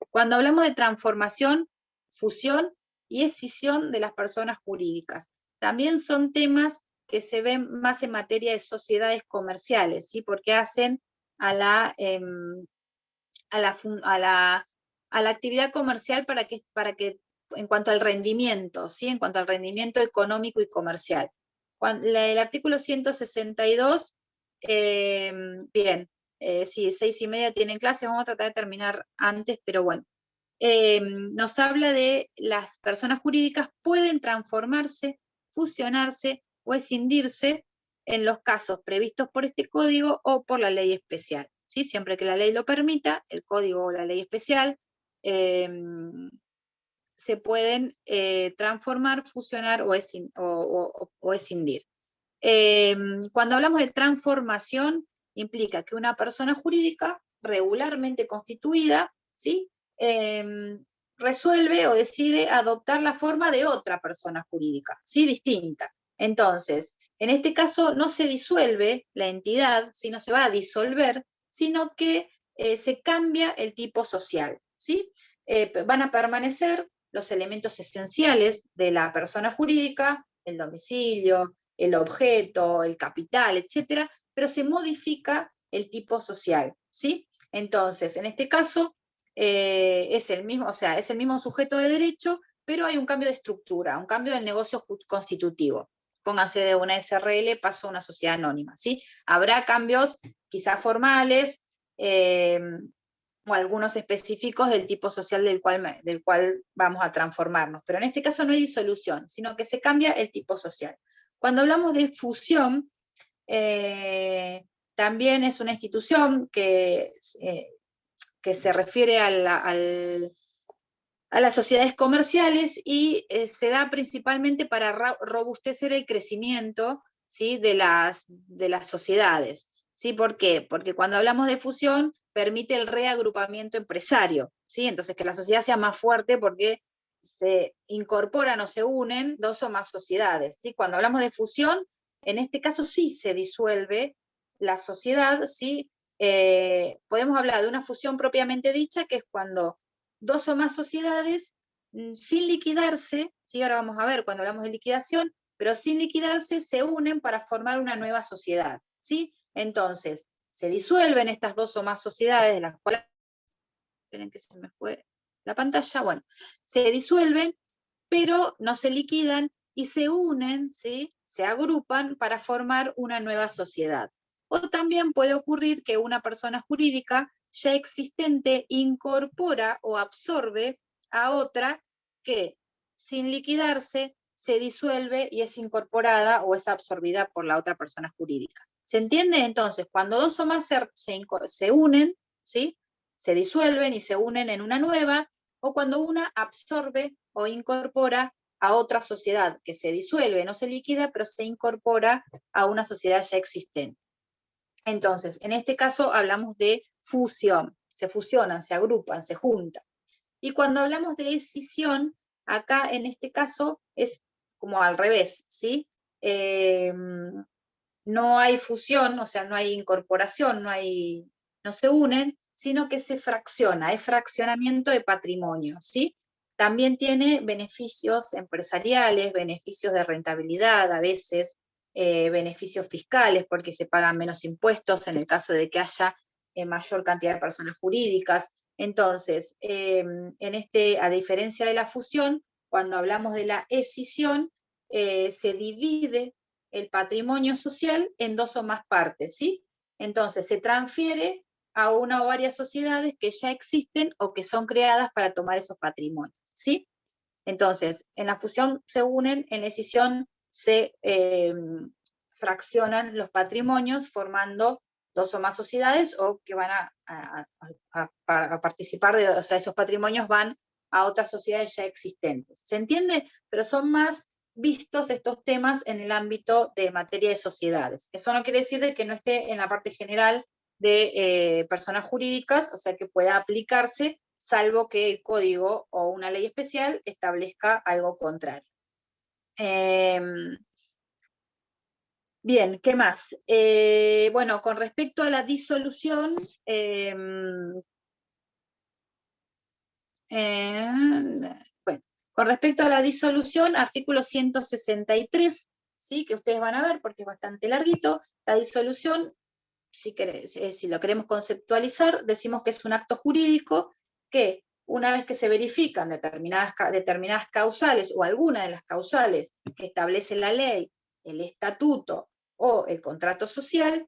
Cuando hablamos de transformación, fusión y escisión de las personas jurídicas, también son temas que se ven más en materia de sociedades comerciales, ¿sí? Porque hacen a la actividad comercial para que en cuanto al rendimiento, ¿sí? En cuanto al rendimiento económico y comercial. El artículo 162, bien, sí, 6:30 tienen clase, vamos a tratar de terminar antes, pero bueno. Nos habla de las personas jurídicas pueden transformarse, fusionarse o escindirse en los casos previstos por este código o por la ley especial, ¿sí? Siempre que la ley lo permita, el código o la ley especial, se pueden transformar, fusionar o escindir. Cuando hablamos de transformación, implica que una persona jurídica regularmente constituida, ¿sí? Resuelve o decide adoptar la forma de otra persona jurídica, ¿sí? Distinta. Entonces, en este caso no se disuelve la entidad, sino se va a disolver, sino que se cambia el tipo social, ¿sí? Van a permanecer los elementos esenciales de la persona jurídica, el domicilio, el objeto, el capital, etcétera, pero se modifica el tipo social, ¿sí? Entonces, en este caso, es el mismo, o sea, es el mismo sujeto de derecho, pero hay un cambio de estructura, un cambio del negocio constitutivo. Pónganse de una SRL, paso a una sociedad anónima, ¿sí? Habrá cambios quizás formales, o algunos específicos del tipo social del cual vamos a transformarnos, pero en este caso no hay disolución, sino que se cambia el tipo social. Cuando hablamos de fusión, también es una institución que se refiere a las sociedades comerciales, y se da principalmente para robustecer el crecimiento, ¿sí? de las sociedades. ¿Sí? ¿Por qué? Porque cuando hablamos de fusión, permite el reagrupamiento empresario, ¿sí? Entonces que la sociedad sea más fuerte porque se incorporan o se unen dos o más sociedades, ¿sí? Cuando hablamos de fusión, en este caso sí se disuelve la sociedad, ¿sí? Podemos hablar de una fusión propiamente dicha, que es cuando dos o más sociedades, sin liquidarse, ¿sí? Ahora vamos a ver cuando hablamos de liquidación, pero sin liquidarse se unen para formar una nueva sociedad, ¿sí? Entonces, se disuelven estas dos o más sociedades, de las cuales, esperen que se me fue la pantalla, bueno, se disuelven, pero no se liquidan y se unen, ¿sí? Se agrupan para formar una nueva sociedad. O también puede ocurrir que una persona jurídica ya existente incorpora o absorbe a otra que, sin liquidarse, se disuelve y es incorporada o es absorbida por la otra persona jurídica. ¿Se entiende? Entonces, cuando dos o más se unen, ¿sí? Se disuelven y se unen en una nueva, o cuando una absorbe o incorpora a otra sociedad que se disuelve, no se liquida, pero se incorpora a una sociedad ya existente. Entonces, en este caso hablamos de fusión, se fusionan, se agrupan, se juntan. Y cuando hablamos de escisión, acá en este caso es como al revés, ¿sí? No hay fusión, o sea, no hay incorporación, no se unen, sino que se fracciona, hay fraccionamiento de patrimonio, ¿sí? También tiene beneficios empresariales, beneficios de rentabilidad, a veces beneficios fiscales, porque se pagan menos impuestos en el caso de que haya mayor cantidad de personas jurídicas. Entonces, a diferencia de la fusión, cuando hablamos de la escisión, se divide el patrimonio social en dos o más partes, ¿sí? Entonces se transfiere a una o varias sociedades que ya existen o que son creadas para tomar esos patrimonios, ¿sí? Entonces, en la fusión se unen, en la escisión se fraccionan los patrimonios formando dos o más sociedades o que van a participar de, o sea, esos patrimonios van a otras sociedades ya existentes. ¿Se entiende? Pero son más vistos estos temas en el ámbito de materia de sociedades. Eso no quiere decir de que no esté en la parte general de personas jurídicas, o sea que pueda aplicarse, salvo que el código o una ley especial establezca algo contrario. Bien, ¿qué más? Bueno, con respecto a la disolución, bueno, con respecto a la disolución, artículo 163, ¿sí? Que ustedes van a ver porque es bastante larguito. La disolución, si lo queremos conceptualizar, decimos que es un acto jurídico que una vez que se verifican determinadas causales o alguna de las causales que establece la ley, el estatuto o el contrato social,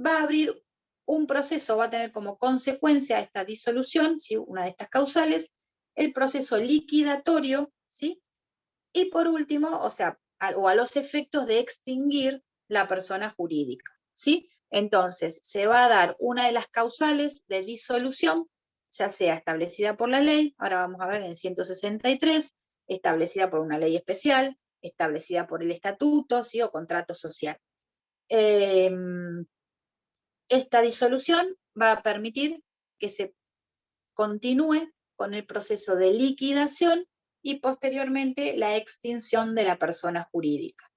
va a abrir un proceso, va a tener como consecuencia esta disolución, ¿sí? Una de estas causales, el proceso liquidatorio, ¿sí? Y por último, o sea, a los efectos de extinguir la persona jurídica, ¿sí? Entonces, se va a dar una de las causales de disolución, ya sea establecida por la ley, ahora vamos a ver en el 163, establecida por una ley especial, establecida por el estatuto, ¿sí? O contrato social. Esta disolución va a permitir que se continúe con el proceso de liquidación y posteriormente la extinción de la persona jurídica.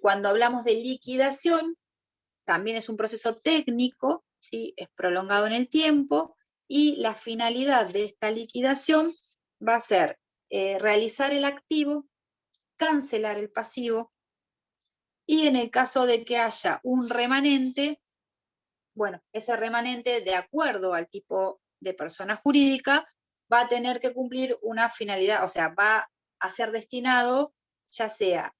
Cuando hablamos de liquidación, también es un proceso técnico, ¿sí? Es prolongado en el tiempo, y la finalidad de esta liquidación va a ser realizar el activo, cancelar el pasivo, y en el caso de que haya un remanente, bueno, ese remanente, de acuerdo al tipo de persona jurídica, va a tener que cumplir una finalidad, o sea, va a ser destinado ya sea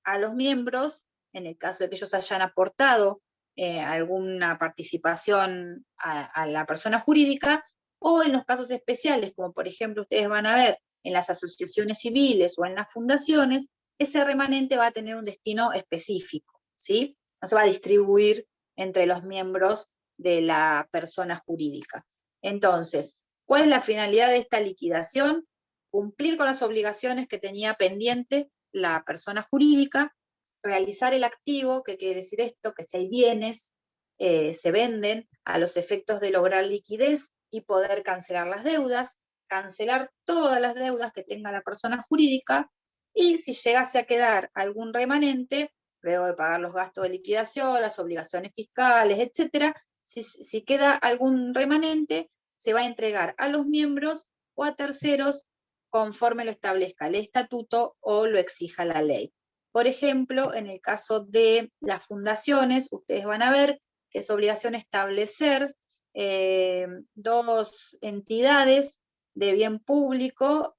a los miembros, en el caso de que ellos hayan aportado alguna participación a la persona jurídica, o en los casos especiales, como por ejemplo ustedes van a ver en las asociaciones civiles o en las fundaciones, ese remanente va a tener un destino específico, ¿sí? No se va a distribuir entre los miembros de la persona jurídica. Entonces, ¿cuál es la finalidad de esta liquidación? Cumplir con las obligaciones que tenía pendiente la persona jurídica, realizar el activo, que quiere decir esto, que si hay bienes, se venden a los efectos de lograr liquidez y poder cancelar las deudas, cancelar todas las deudas que tenga la persona jurídica, y si llegase a quedar algún remanente, luego de pagar los gastos de liquidación, las obligaciones fiscales, etc., si queda algún remanente, se va a entregar a los miembros o a terceros conforme lo establezca el estatuto o lo exija la ley. Por ejemplo, en el caso de las fundaciones, ustedes van a ver que es obligación establecer dos entidades de bien público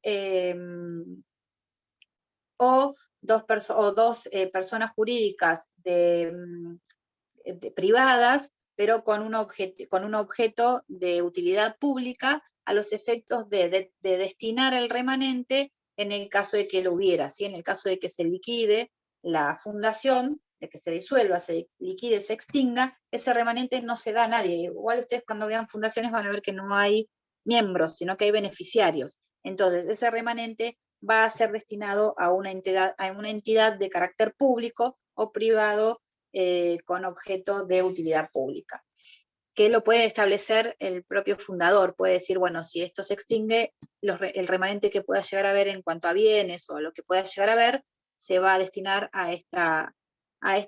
o dos personas jurídicas privadas, pero con un objeto de utilidad pública a los efectos de destinar el remanente en el caso de que lo hubiera, ¿sí? En el caso de que se liquide la fundación, de que se disuelva, se liquide, se extinga, ese remanente no se da a nadie. Igual ustedes cuando vean fundaciones van a ver que no hay miembros, sino que hay beneficiarios. Entonces, ese remanente va a ser destinado a una entidad de carácter público o privado con objeto de utilidad pública, que lo puede establecer el propio fundador. Puede decir, bueno, si esto se extingue, el remanente que pueda llegar a haber en cuanto a bienes o lo que pueda llegar a haber, se va a destinar a esta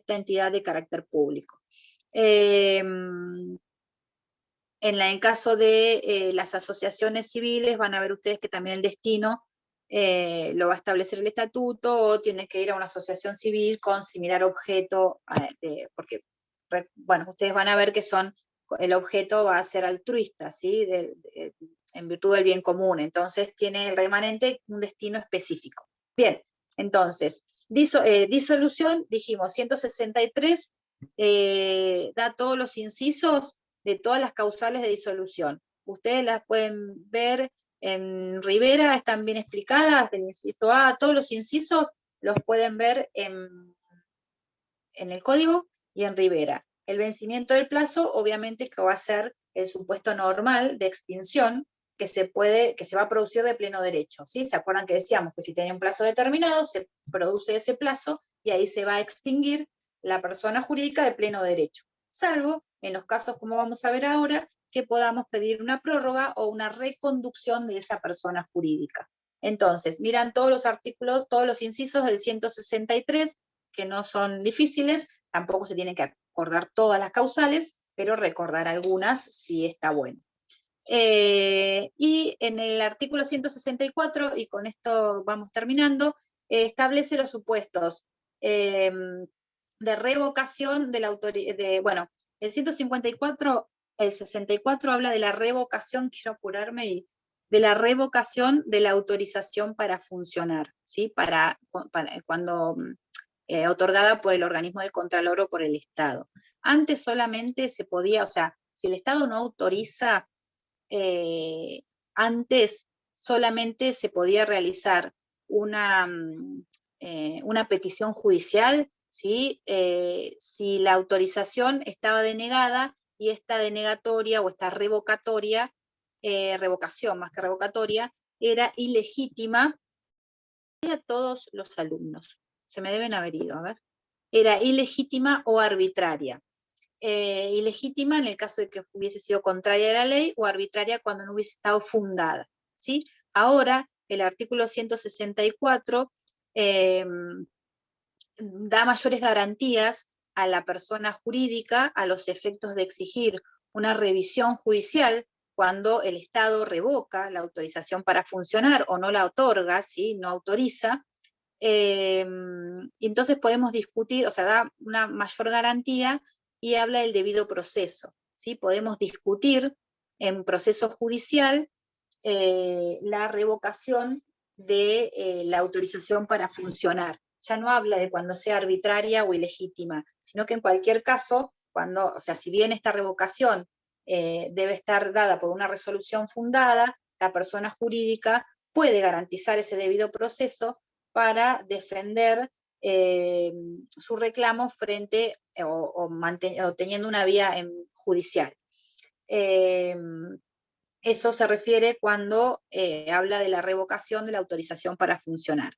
entidad de carácter público. En el caso de las asociaciones civiles, van a ver ustedes que también el destino lo va a establecer el estatuto, o tiene que ir a una asociación civil con similar objeto, porque, bueno, ustedes van a ver que el objeto va a ser altruista, ¿sí? En virtud del bien común, entonces tiene el remanente un destino específico. Bien, entonces, disolución, dijimos, 163 da todos los incisos de todas las causales de disolución. Ustedes las pueden ver en Rivera, están bien explicadas, del inciso A, todos los incisos los pueden ver en el código y en Rivera. El vencimiento del plazo, obviamente, que va a ser el supuesto normal de extinción que se va a producir de pleno derecho, ¿sí? ¿Se acuerdan que decíamos que si tenía un plazo determinado, se produce ese plazo y ahí se va a extinguir la persona jurídica de pleno derecho? Salvo en los casos, como vamos a ver ahora, que podamos pedir una prórroga o una reconducción de esa persona jurídica. Entonces, miran todos los artículos, todos los incisos del 163, que no son difíciles, tampoco se tienen que acordar todas las causales, pero recordar algunas sí está bueno. Y en el artículo 164, y con esto vamos terminando, establece los supuestos de revocación de la autoridad, bueno, el 154, el 64 habla de la revocación, quiero apurarme, de la revocación de la autorización para funcionar, ¿sí? Cuando otorgada por el organismo de Contralor o por el Estado. Antes solamente se podía, o sea, si el Estado no autoriza, antes solamente se podía realizar una petición judicial, ¿sí? Si la autorización estaba denegada y esta denegatoria o esta revocatoria, revocación más que revocatoria, era ilegítima a todos los alumnos. Se me deben haber ido, a ver. Era ilegítima o arbitraria. Ilegítima en el caso de que hubiese sido contraria a la ley, o arbitraria cuando no hubiese estado fundada, ¿sí? Ahora, el artículo 164 da mayores garantías a la persona jurídica a los efectos de exigir una revisión judicial cuando el Estado revoca la autorización para funcionar o no la otorga, ¿sí? No autoriza. Entonces podemos discutir, o sea, da una mayor garantía y habla del debido proceso, ¿sí? Podemos discutir en proceso judicial la revocación de la autorización para funcionar. Ya no habla de cuando sea arbitraria o ilegítima, sino que en cualquier caso, o sea, si bien esta revocación debe estar dada por una resolución fundada, la persona jurídica puede garantizar ese debido proceso para defender su reclamo frente o teniendo una vía judicial. Eso se refiere cuando habla de la revocación de la autorización para funcionar.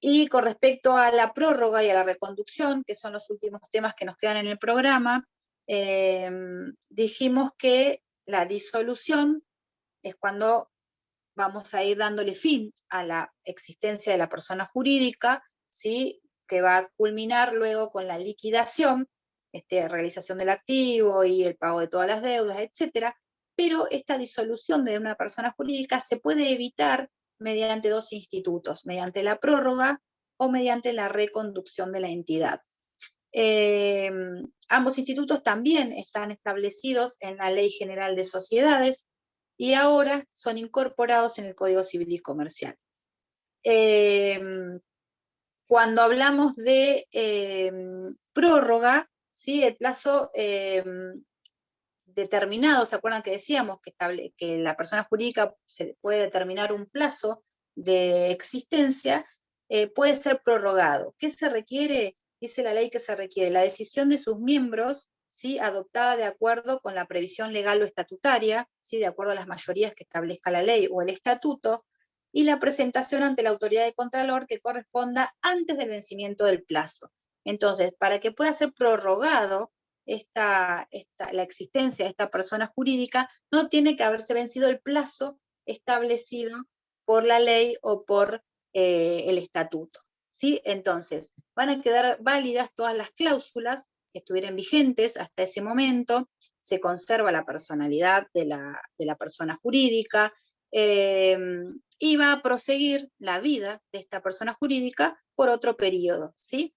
Y con respecto a la prórroga y a la reconducción, que son los últimos temas que nos quedan en el programa, dijimos que la disolución es cuando vamos a ir dándole fin a la existencia de la persona jurídica, ¿sí? Que va a culminar luego con la liquidación, realización del activo y el pago de todas las deudas, etc. Pero esta disolución de una persona jurídica se puede evitar mediante dos institutos, mediante la prórroga o mediante la reconducción de la entidad. Ambos institutos también están establecidos en la Ley General de Sociedades y ahora son incorporados en el Código Civil y Comercial. Cuando hablamos de prórroga, ¿sí? El plazo determinado, ¿se acuerdan que decíamos que la persona jurídica se puede determinar un plazo de existencia? Puede ser prorrogado. ¿Qué se requiere? Dice la ley que se requiere la decisión de sus miembros, ¿sí? Adoptada de acuerdo con la previsión legal o estatutaria, ¿sí? De acuerdo a las mayorías que establezca la ley o el estatuto, y la presentación ante la autoridad de Contralor que corresponda antes del vencimiento del plazo. Entonces, para que pueda ser prorrogado la existencia de esta persona jurídica, no tiene que haberse vencido el plazo establecido por la ley o por el estatuto, ¿sí? Entonces, van a quedar válidas todas las cláusulas que estuvieran vigentes hasta ese momento, se conserva la personalidad de la persona jurídica, y va a proseguir la vida de esta persona jurídica por otro periodo, ¿sí?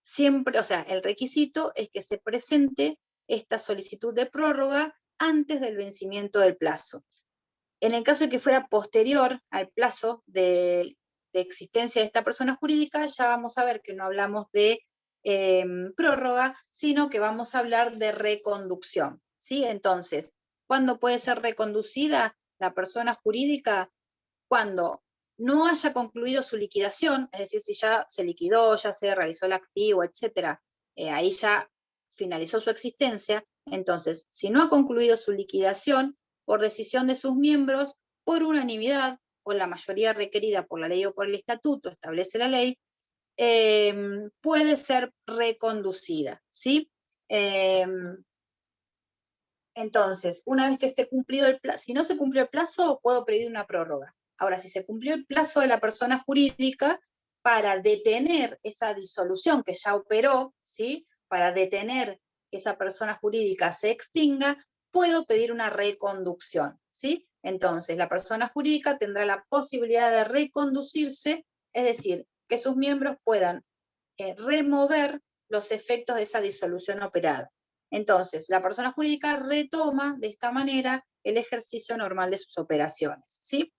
Siempre, o sea, el requisito es que se presente esta solicitud de prórroga antes del vencimiento del plazo. En el caso de que fuera posterior al plazo de existencia de esta persona jurídica, ya vamos a ver que no hablamos de prórroga, sino que vamos a hablar de reconducción, ¿sí? Entonces, ¿cuándo puede ser reconducida la persona jurídica? Cuando no haya concluido su liquidación, es decir, si ya se liquidó, ya se realizó el activo, etcétera, ahí ya finalizó su existencia. Entonces, si no ha concluido su liquidación, por decisión de sus miembros, por unanimidad, o la mayoría requerida por la ley o por el estatuto, establece la ley, puede ser reconducida, ¿sí? Entonces, una vez que esté cumplido el plazo, si no se cumplió el plazo, puedo pedir una prórroga. Ahora, si se cumplió el plazo de la persona jurídica, para detener esa disolución que ya operó, ¿sí? Para detener que esa persona jurídica se extinga, puedo pedir una reconducción, ¿sí? Entonces, la persona jurídica tendrá la posibilidad de reconducirse, es decir, que sus miembros puedan remover los efectos de esa disolución operada. Entonces, la persona jurídica retoma de esta manera el ejercicio normal de sus operaciones, ¿sí?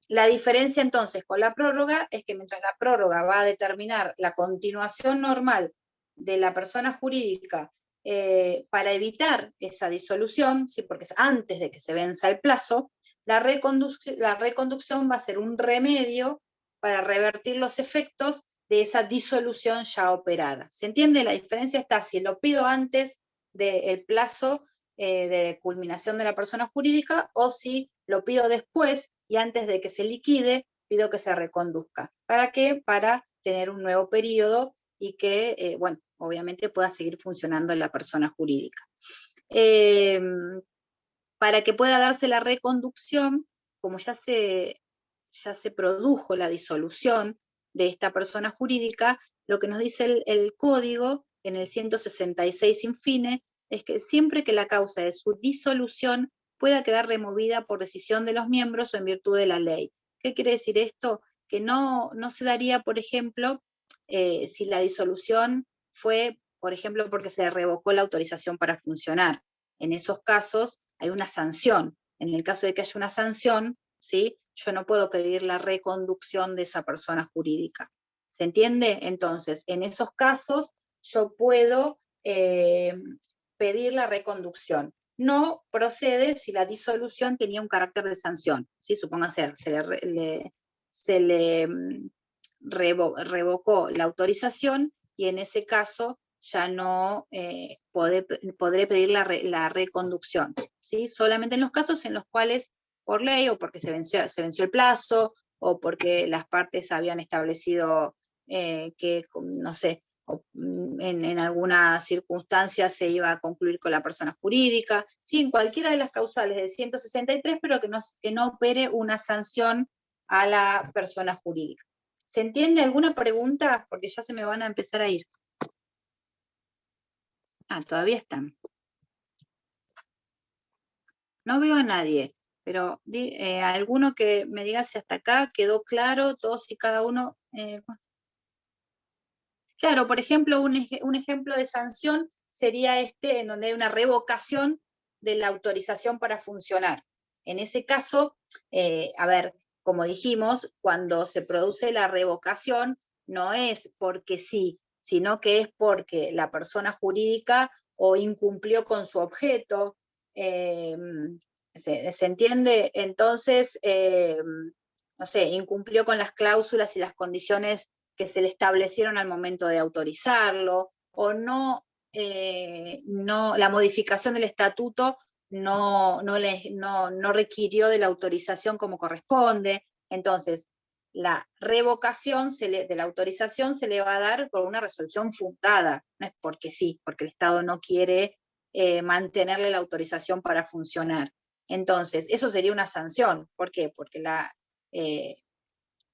La diferencia entonces con la prórroga es que mientras la prórroga va a determinar la continuación normal de la persona jurídica para evitar esa disolución, ¿sí? Porque es antes de que se venza el plazo, la reconducción va a ser un remedio para revertir los efectos de esa disolución ya operada. ¿Se entiende? La diferencia está si lo pido antes del plazo de culminación de la persona jurídica o si lo pido después y antes de que se liquide pido que se reconduzca. ¿Para qué? Para tener un nuevo periodo y que, bueno, obviamente pueda seguir funcionando la persona jurídica. Para que pueda darse la reconducción, como ya se produjo la disolución de esta persona jurídica, lo que nos dice el código en el 166 infine es que siempre que la causa de su disolución pueda quedar removida por decisión de los miembros o en virtud de la ley. ¿Qué quiere decir esto? Que no se daría, por ejemplo, si la disolución fue, por ejemplo, porque se revocó la autorización para funcionar. En esos casos hay una sanción. En el caso de que haya una sanción, ¿sí? Yo no puedo pedir la reconducción de esa persona jurídica. ¿Se entiende? Entonces, en esos casos, yo puedo pedir la reconducción. No procede si la disolución tenía un carácter de sanción, ¿sí? Supóngase, se le revocó la autorización y en ese caso ya no podré pedir la reconducción, ¿sí? Solamente en los casos en los cuales por ley o porque se venció el plazo o porque las partes habían establecido que, no sé, en alguna circunstancia se iba a concluir con la persona jurídica, ¿sí? En cualquiera de las causales del 163, pero que no opere una sanción a la persona jurídica. ¿Se entiende alguna pregunta? Porque ya se me van a empezar a ir. Ah, todavía están. No veo a nadie, pero alguno que me diga si hasta acá quedó claro, todos y cada uno. Claro, por ejemplo, un ejemplo de sanción sería en donde hay una revocación de la autorización para funcionar. En ese caso, a ver, como dijimos, cuando se produce la revocación, no es porque sí, sino que es porque la persona jurídica o incumplió con su objeto. ¿Se entiende? Entonces, no sé, incumplió con las cláusulas y las condiciones que se le establecieron al momento de autorizarlo, o no, la modificación del estatuto no requirió de la autorización como corresponde. Entonces, la revocación de la autorización se le va a dar por una resolución fundada, no es porque sí, porque el Estado no quiere mantenerle la autorización para funcionar. Entonces, eso sería una sanción. ¿Por qué? Porque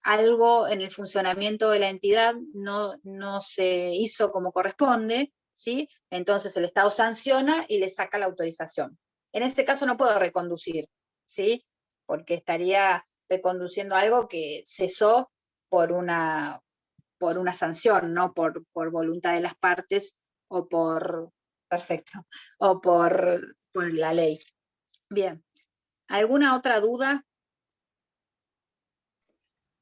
algo en el funcionamiento de la entidad no se hizo como corresponde, ¿sí? Entonces el Estado sanciona y le saca la autorización. En este caso no puedo reconducir, ¿sí? Porque estaría reconduciendo algo que cesó por una sanción, no por voluntad de las partes o perfecto, o por la ley. Bien. ¿Alguna otra duda?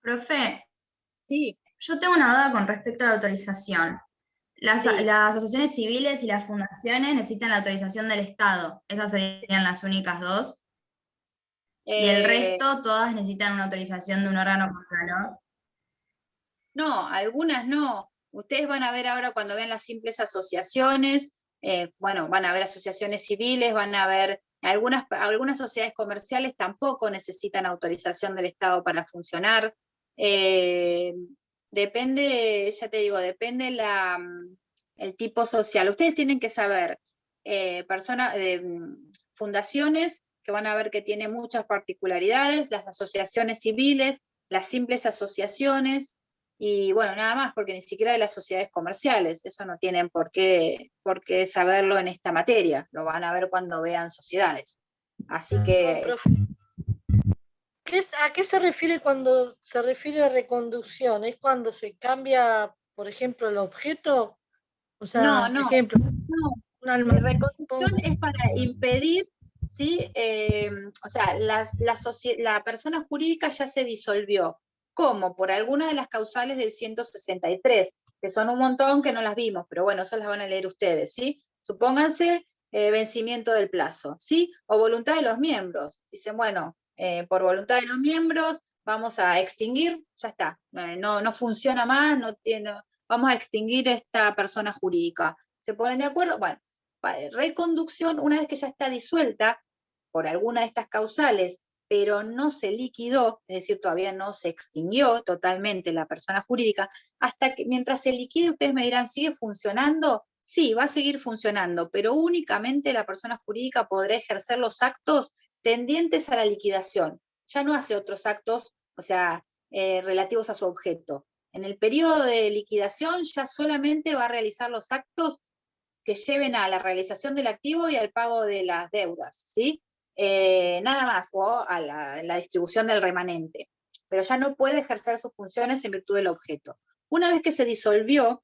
Profe, Sí. yo tengo una duda con respecto a la autorización. Las asociaciones civiles y las fundaciones necesitan la autorización del Estado. Esas serían las únicas dos. Y el resto, todas necesitan una autorización de un órgano contralor. No, algunas no. Ustedes van a ver ahora cuando vean las simples asociaciones, bueno, van a ver asociaciones civiles, van a ver algunas sociedades comerciales tampoco necesitan autorización del Estado para funcionar. Depende, ya te digo, depende el tipo social. Ustedes tienen que saber, fundaciones que van a ver que tienen muchas particularidades, las asociaciones civiles, las simples asociaciones, y bueno, nada más, porque ni siquiera de las sociedades comerciales, eso no tienen por qué saberlo en esta materia, lo van a ver cuando vean sociedades. Así que... No, profe. ¿A qué se refiere cuando se refiere a reconducción? ¿Es cuando se cambia, por ejemplo, el objeto? O sea, no, ejemplo, reconducción es para impedir, ¿sí? O sea, la persona jurídica ya se disolvió. ¿Cómo? Por alguna de las causales del 163, que son un montón que no las vimos, pero bueno, esas las van a leer ustedes, ¿sí? Supónganse vencimiento del plazo, ¿sí? O voluntad de los miembros. Dicen, bueno, por voluntad de los miembros vamos a extinguir, ya está, no funciona más, vamos a extinguir esta persona jurídica. ¿Se ponen de acuerdo? Bueno, reconducción, una vez que ya está disuelta por alguna de estas causales, pero no se liquidó, es decir, todavía no se extinguió totalmente la persona jurídica, hasta que mientras se liquide, ustedes me dirán, ¿sigue funcionando? Sí, va a seguir funcionando, pero únicamente la persona jurídica podrá ejercer los actos tendientes a la liquidación. Ya no hace otros actos, o sea, relativos a su objeto. En el periodo de liquidación ya solamente va a realizar los actos que lleven a la realización del activo y al pago de las deudas, ¿sí? Nada más, o a la distribución del remanente. Pero ya no puede ejercer sus funciones en virtud del objeto. Una vez que se disolvió,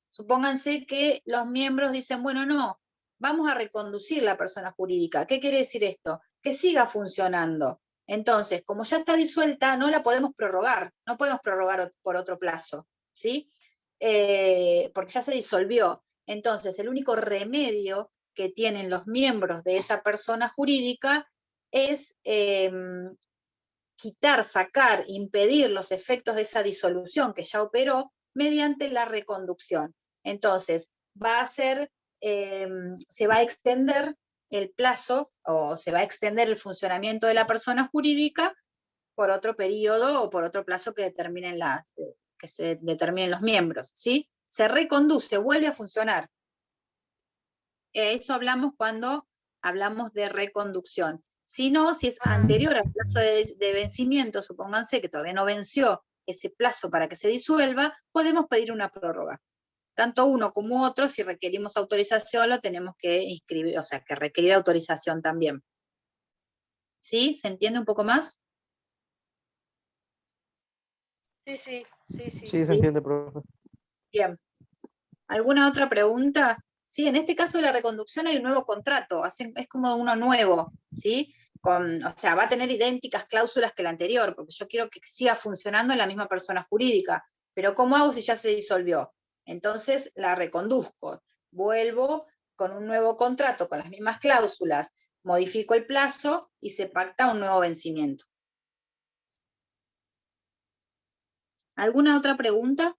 supónganse que los miembros dicen, bueno, no, vamos a reconducir la persona jurídica. ¿Qué quiere decir esto? Que siga funcionando. Entonces, como ya está disuelta, no la podemos prorrogar, no podemos prorrogar por otro plazo, ¿sí? Porque ya se disolvió. Entonces, el único remedio que tienen los miembros de esa persona jurídica es quitar, sacar, impedir los efectos de esa disolución que ya operó mediante la reconducción. Entonces, se va a extender el plazo o se va a extender el funcionamiento de la persona jurídica por otro periodo o por otro plazo que se determinen los miembros, ¿sí? Se reconduce, vuelve a funcionar. Eso hablamos cuando hablamos de reconducción. Si no, si es anterior al plazo de vencimiento, supónganse que todavía no venció ese plazo para que se disuelva, podemos pedir una prórroga. Tanto uno como otro, si requerimos autorización, lo tenemos que inscribir, o sea, que requerir autorización también. ¿Sí? ¿Se entiende un poco más? Sí. Sí, se entiende, profe. Bien. ¿Alguna otra pregunta? Sí, en este caso de la reconducción hay un nuevo contrato, es como uno nuevo, ¿sí? O sea, va a tener idénticas cláusulas que el anterior, porque yo quiero que siga funcionando en la misma persona jurídica, pero ¿cómo hago si ya se disolvió? Entonces la reconduzco, vuelvo con un nuevo contrato, con las mismas cláusulas, modifico el plazo y se pacta un nuevo vencimiento. ¿Alguna otra pregunta?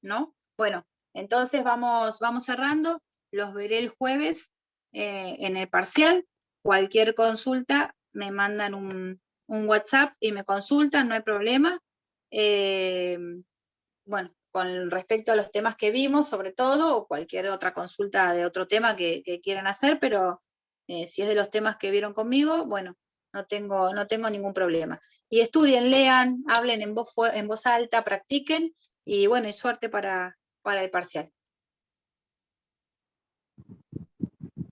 ¿No? Bueno, entonces vamos cerrando, los veré el jueves en el parcial. Cualquier consulta me mandan un WhatsApp y me consultan, no hay problema. Bueno, con respecto a los temas que vimos, sobre todo, o cualquier otra consulta de otro tema que quieran hacer, pero si es de los temas que vieron conmigo, bueno, no tengo ningún problema. Y estudien, lean, hablen en voz alta, practiquen, y bueno, y suerte para el parcial.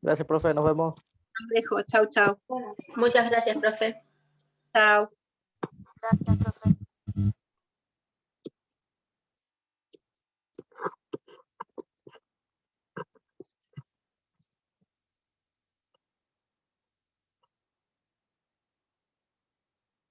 Gracias, profe, nos vemos. Los dejo, chau, chau. Muchas gracias, profe. Chau. Gracias.